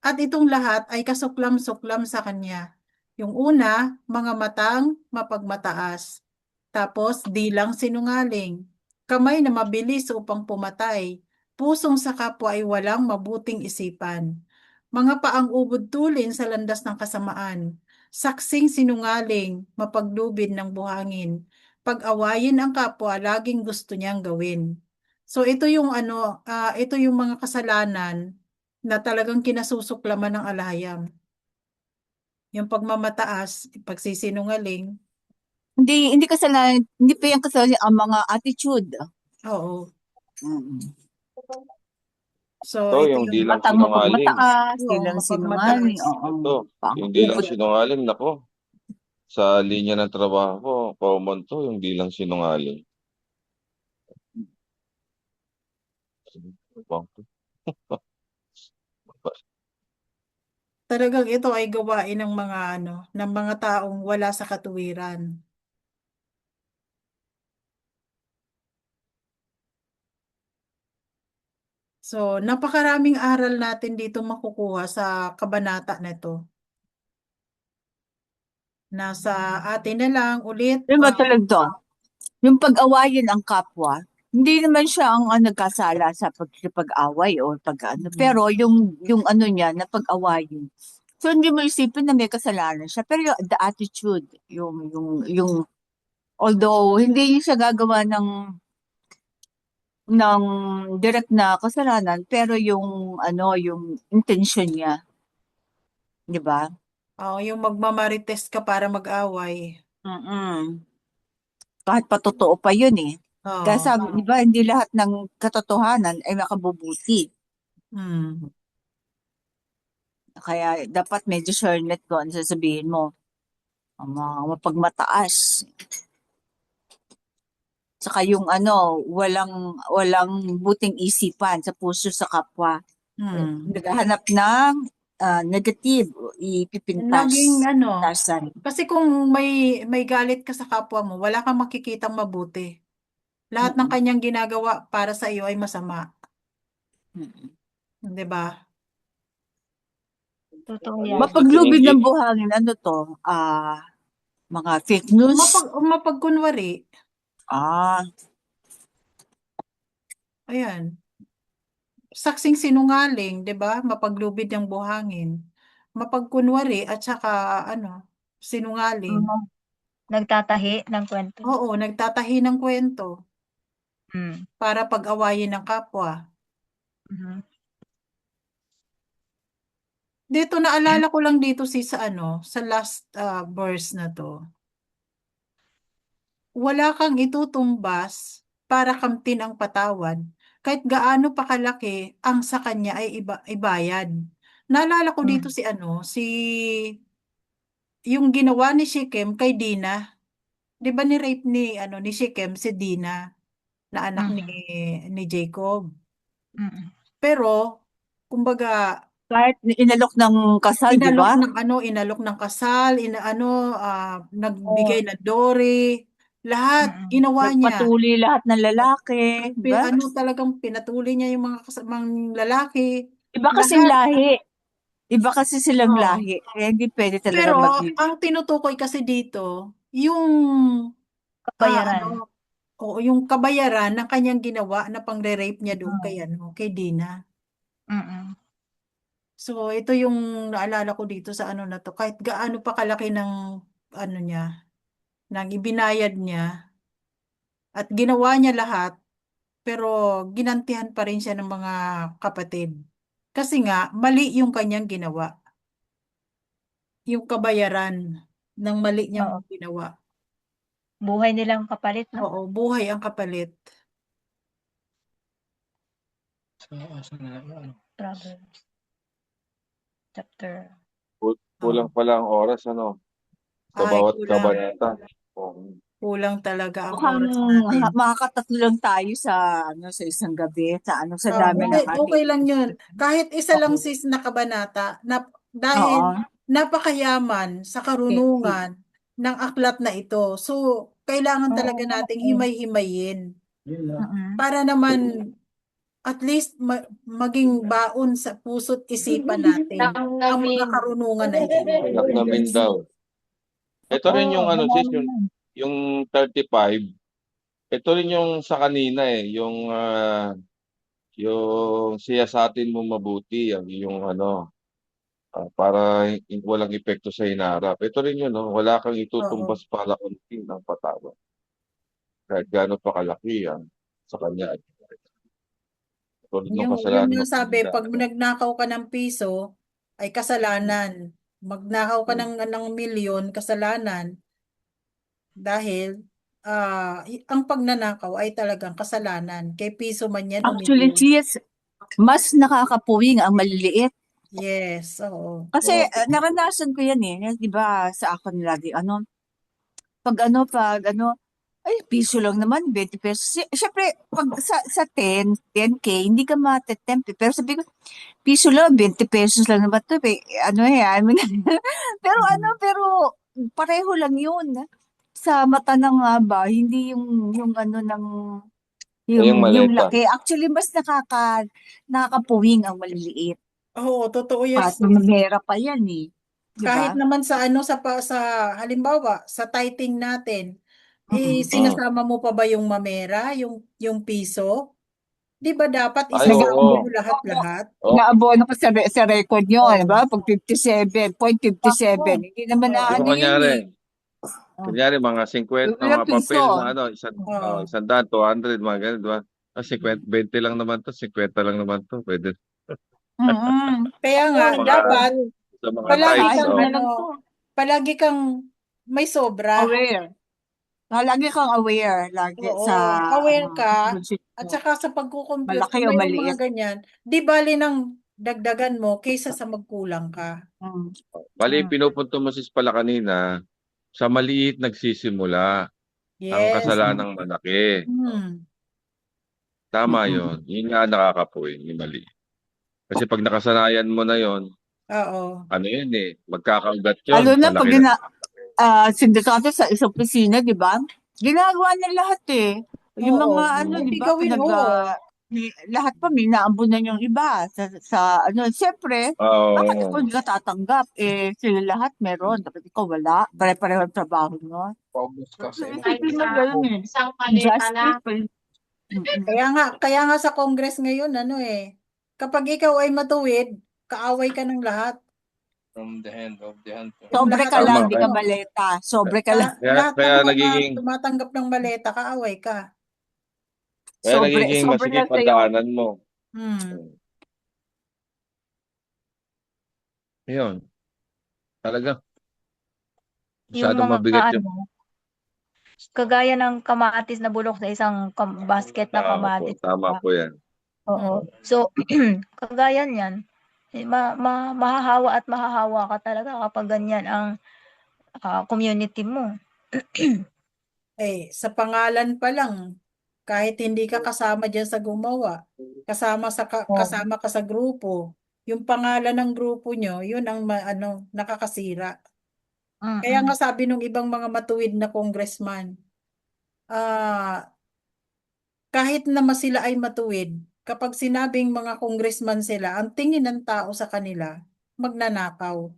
At itong lahat ay kasuklam-suklam sa kanya. Yung una, mga matang mapagmataas. Tapos, dilang sinungaling. Kamay na mabilis upang pumatay. Pusong sa kapwa ay walang mabuting isipan. Mga paang ubod tulin sa landas ng kasamaan. Saksing sinungaling, mapaglubid ng buhangin. Pag-awayin ang kapwa, laging gusto niyang gawin. So ito yung ito yung mga kasalanan na talagang kinasusuklaman ng alahayam. Yung pagmamataas, pagsisinungaling, Hindi kasalanan, hindi pa yung kasalanan ang mga attitude. oo. Mm. So Ito, ito yung yung di lang Matang sinungaling. mapagmataas, oo, di lang sinungaling, mapagmataas. oo. Ito, yung di lang Pang-ubod. sinungaling, nako. Sa linya ng trabaho ko, common to, yung di lang sinungaling. Talagang ito ay gawain ng mga ng mga taong wala sa katuwiran. So, napakaraming aral natin dito makukuha sa kabanata na ito. Nasa atin na lang ulit. Yung talaga, yung pag-awayin ang kapwa, hindi naman siya ang nagkasala sa pag-away o pag-ano. Pero yung ano niya, na pag-awayin. So, hindi mo isipin na may kasalanan siya. Pero yung, the attitude, yung, although, hindi niya siya gagawa ng direct na kasalanan, pero yung intention niya, di ba? Yung magmamarites ka para mag-away. Mm. Kahit patotoo pa yun eh. Kaya Oo. sabi, di ba, hindi lahat ng katotohanan ay makabubuti. Mm. Kaya dapat medyo discernment ko ano sasabihin mo. Ang mga mapagmataas. Saka yung walang buting isipan sa puso sa kapwa. Mm. Naghahanap ng negative, ipipintas. Laging Pintasan. kasi kung may galit ka sa kapwa mo, wala kang makikitang mabuti. Lahat ng kanyang ginagawa para sa iyo ay masama. Mm-mm. 'Di ba? Totoo yan. Mapaglubid ng buhangin, ano to? Mga fake news. Mapagkunwari, Ah, ayan. Saksing sinungaling, 'di ba? Mapaglubid ng buhangin. Mapagkunwari at saka sinungaling. Nagtatahi ng kwento. Oo, nagtatahi ng kwento Mm. para pag-awayin ng kapwa. Mhm. Dito naalala ko lang dito sa last verse na to. Wala kang itutumbas para kamtin ang patawad, kahit gaano pa kalaki ang sa kanya ay ibayad. Naalala ko dito Mm. yung ginawa ni Shechem kay Dina. 'Di ba ni-rape ni Shechem si Dina na anak ni Jacob. Mm. Pero kumbaga kahit inalok ng kasal, di ba? inalok ng kasal, nagbigay ng dowry, lahat Mm. ginawa niya. Nagpatuli lahat ng lalaki, di ba? Talagang pinatuloy niya yung mga kasamang lalaki, Iba kasing lahat. lahi. Iba kasi silang Oo. lahi. Kaya hindi pwede talaga Pero maging. ang tinutukoy kasi dito, yung Kabayaran. yung kabayaran ng kanyang ginawa na pangre-rape niya doon kay Dina. Mm. So ito yung naalala ko dito sa na to, kahit gaano pa kalaki ng niya, nang ibinayad niya at ginawa niya lahat, pero ginantihan pa rin siya ng mga kapatid. Kasi nga, mali yung kanyang ginawa. Yung kabayaran ng mali niyang Oo. ginawa. Buhay nilang kapalit, no? Oo, buhay ang kapalit. Proverbs. Chapter. Kulang pala ang oras, sa Ay, bawat kulang. kabanata. Oo. Kulang talaga ang Mukhang oras natin. makakatatlo lang tayo sa isang gabi, sa dami Hindi, ng okay lang yun. Kahit isa lang Oo. sis na kabanata, Oo. dahil napakayaman sa karunungan ng aklat na ito. So, kailangan talaga nating himay-himayin. Mm. Para naman at least maging baon sa puso't isipan natin ang mga Namnamin. karunungan na ito. Namin daw. Ito rin yung ano sis, yung 35. Ito rin yung sa kanina yung siyasatin mo mabuti, yung ano, para walang epekto sa hinarap. Ito rin yun, no? Wala kang itutumbas para konti ng patawad. Kahit gaano pa kalaki yan sa kanya. Tulad ng Yung kasalanan nga ng sabi, kanina. pag nagnakaw ka ng piso, ay kasalanan. Magnakaw ka ng milyon, kasalanan. Dahil ang pagnanakaw ay talagang kasalanan. Kay piso man yan o Actually, milyon. sis, mas nakakapuwing ang maliliit. Yes, oo. Kasi naranasan ko yan eh. Di ba sa akin lagi, pag ay, piso lang naman, 20 pesos. Siyempre, pag sa 10K, hindi ka matetempt. Pero sabi ko, piso lang, 20 pesos lang naman to. I mean, pero pareho lang yun. Sa mata ng ba, hindi yung Yung yung maleta. laki. Actually, mas nakakapuwing ang maliliit. Oo, totoo yan. At mamera pa yan eh. Di ba? Kahit naman sa halimbawa, sa tithing natin, sinasama mo pa ba yung mamera, yung piso? Di ba dapat Ay, isasama oo. mo lahat-lahat? Oh, Naabono ko sa record nyo, Oo. di ba? Pag 57.57, hindi naman Oo. Yung yun eh. kunyari mga 50, Ilang mga papel piso? na Oo. 100, 200, mga ganun, di ba? 50, 20 lang naman to, 50 lang naman to, pwede. Kaya nga, Mga- dapat Sa mga palagi times, kang na lang to. palagi kang may sobra. Aware. Lagi kang aware. Lagi Oo, sa aware ka. budget At mo. saka sa pagkukompute, Malaki kung o mayroong mga maliit. ganyan, di bali ng dagdagan mo kaysa sa magkulang ka. Bali, pinupunto mo sis pala kanina, sa maliit nagsisimula ang Yes. kasalanang malaki. Tama yun. Yun nga nakakapuwing, yung mali. Kasi pag nakasanayan mo na yun, Oo. ano yun magkakaugat yun. Lalo na pag Malaki na. sindikato sa isang opisina, di ba? Ginagawa na lahat eh. Yung Oo. mga di ba, Gawin mo. lahat pa may naambunan yung iba sa siyempre, bakit Oo. ikaw hindi ka tatanggap? Sila lahat meron, bakit ikaw wala? Pare-pareho ang trabaho nyo. Isipin mo ganun eh. Isang maleta na. Justice. Kaya nga sa Congress ngayon, kapag ikaw ay matuwid, kaaway ka ng lahat. From the hand of the hunter. Sobre ka lang, di ka maleta. Sobre ka lang. Lahat Kaya ng mga nagiging- tumatanggap ng maleta, kaaway ka. Kaya nagiging sobre masikip lang sa'yo. ang daanan mo. Yun. Talaga. Yung Masyadong mga mabigat yun. kagaya ng kamatis na bulok sa isang basket na kamatis. Tama po yan. Oo. So, kagaya niyan, mahahawa at mahahawa ka talaga kapag ganyan ang community mo. Sa pangalan pa lang, kahit hindi ka kasama dyan sa gumawa, kasama ka sa grupo, yung pangalan ng grupo nyo, yun ang nakakasira. Kaya nga sabi nung ibang mga matuwid na congressman, kahit naman sila ay matuwid, kapag sinabing mga congressman sila, ang tingin ng tao sa kanila, magnanakaw.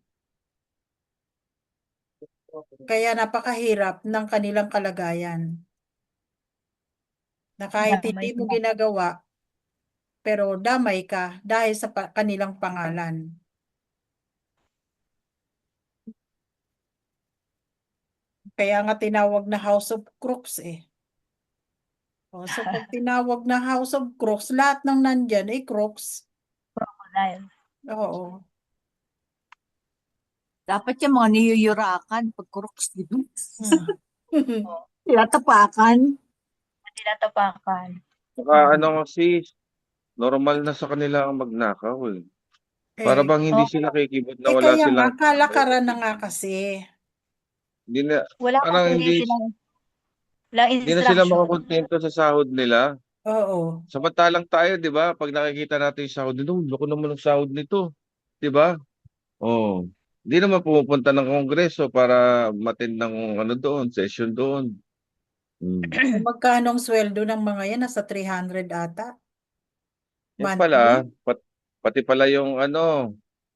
Kaya napakahirap ng kanilang kalagayan. Na kahit hindi mo ginagawa, pero damay ka dahil sa kanilang pangalan. Kaya nga tinawag na House of Crooks eh. So pag tinawag na House of Crooks, lahat ng nandyan ay crooks. Crocodile. Oo. Dapat yung mga niyuyurakan pag crooks, di ba? Tinatapakan. Saka kasi, normal na sa kanila ang magnakaw eh. Para bang hindi sila kikibot na wala kaya silang... nga, kalakaran na nga kasi. Hindi na, Wala parang hindi na sila makakontento sa sahod nila. Oo. Samantalang tayo, di ba? Pag nakikita natin yung sahod nito, loko naman ang sahod nito. Di ba? Oo. Hindi naman pumupunta ng kongreso para matin ng doon, session doon. Magkano ang sweldo ng mga yan? Nasa 300 ata? Yan pala, monthly. pati pala yung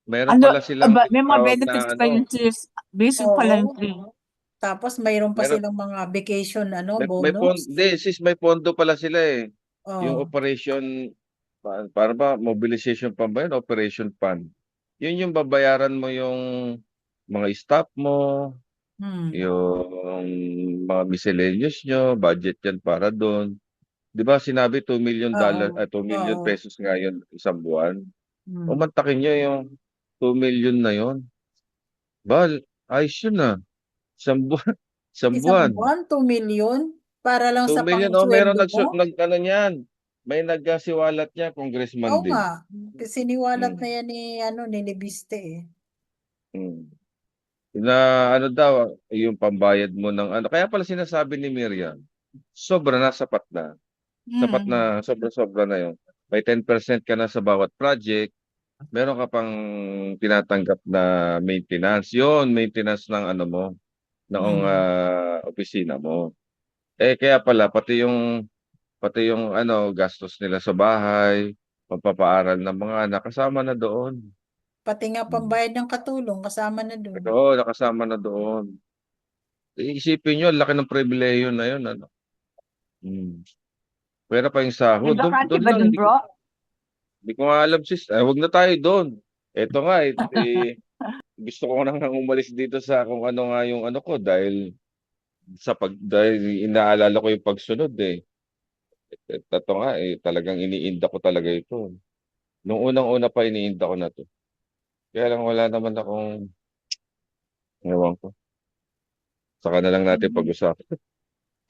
meron Ano, pala silang may mga tinatawag na benefits pa yun sis. Basic pa lang Oo. yun. Tapos mayroon pa meron, silang mga vacation may pondo, bonus. sis, may pondo pala sila eh. Yung Oh. operation, para ba, mobilization fund ba yun? Operation fund. Yun yung babayaran mo yung mga staff mo, Hmm. yung mga miscellaneous nyo, budget yan para doon. Di ba sinabi $2 million, Oo. 2 million Oo. pesos nga yun isang buwan? Hmm. Umantakin nyo yung 2 million na yun. Bal, ayos yun ah. Isang buwan. Isang Isang buwan. buwan, 2 million para lang 2 sa million. Oh, meron pangsweldo mo? niyan. May nagsiwalat niya, congressman Oo din. nga. Siniwalat na Hmm. yan ni Libiste eh. Hmm. Na daw, yung pambayad mo ng Kaya pala sinasabi ni Miriam, sobra na, sapat na. Sapat Hmm. na, sobra-sobra na yun. May 10% ka na sa bawat project. Meron ka pang tinatanggap na maintenance. Yun, maintenance ng mo, ng Hmm. opisina mo. Kaya pala, pati yung gastos nila sa bahay, pagpapaaral ng mga anak, kasama na doon. Pati nga Hmm. pambayad ng katulong kasama na dun. Oo, nakasama na doon. Isipin nyo, laki ng pribileyo na yun. Hmm. Pwera pa yung May sahod. bakante Doon ba lang, dun bro? hindi ko nga alam sis. Huwag na tayo doon. Eto nga, gusto ko nang umalis dito sa kung ano nga yung ko dahil inaalala ko yung pagsunod eh. Ito nga talagang iniinda ko talaga ito. Nung unang-una pa iniinda ko na to. Kaya lang wala naman akong ewan ko. Saka na lang natin pag-usapan.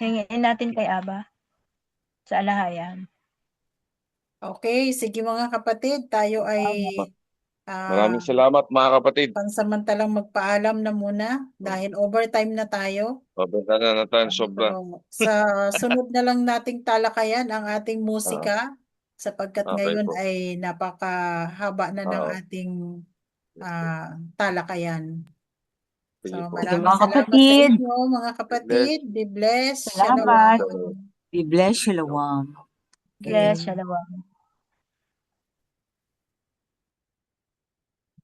Hingin natin kay Aba sa alahayan. Okay, sige mga kapatid, tayo ay Maraming salamat mga kapatid. pansamantalang magpaalam na muna dahil overtime na tayo. Pabenta na tayo sobra. So, sa sunod na lang nating talakayan ang ating musika sapagkat Okay ngayon po. ay napakahaba na ng ating talakayan. Sige So, po. Sige maraming mga salamat sa kapatid. inyo mga kapatid. Be blessed. Salamat. Shalom. Be blessed, Shalom. Bless, Okay. Shalom.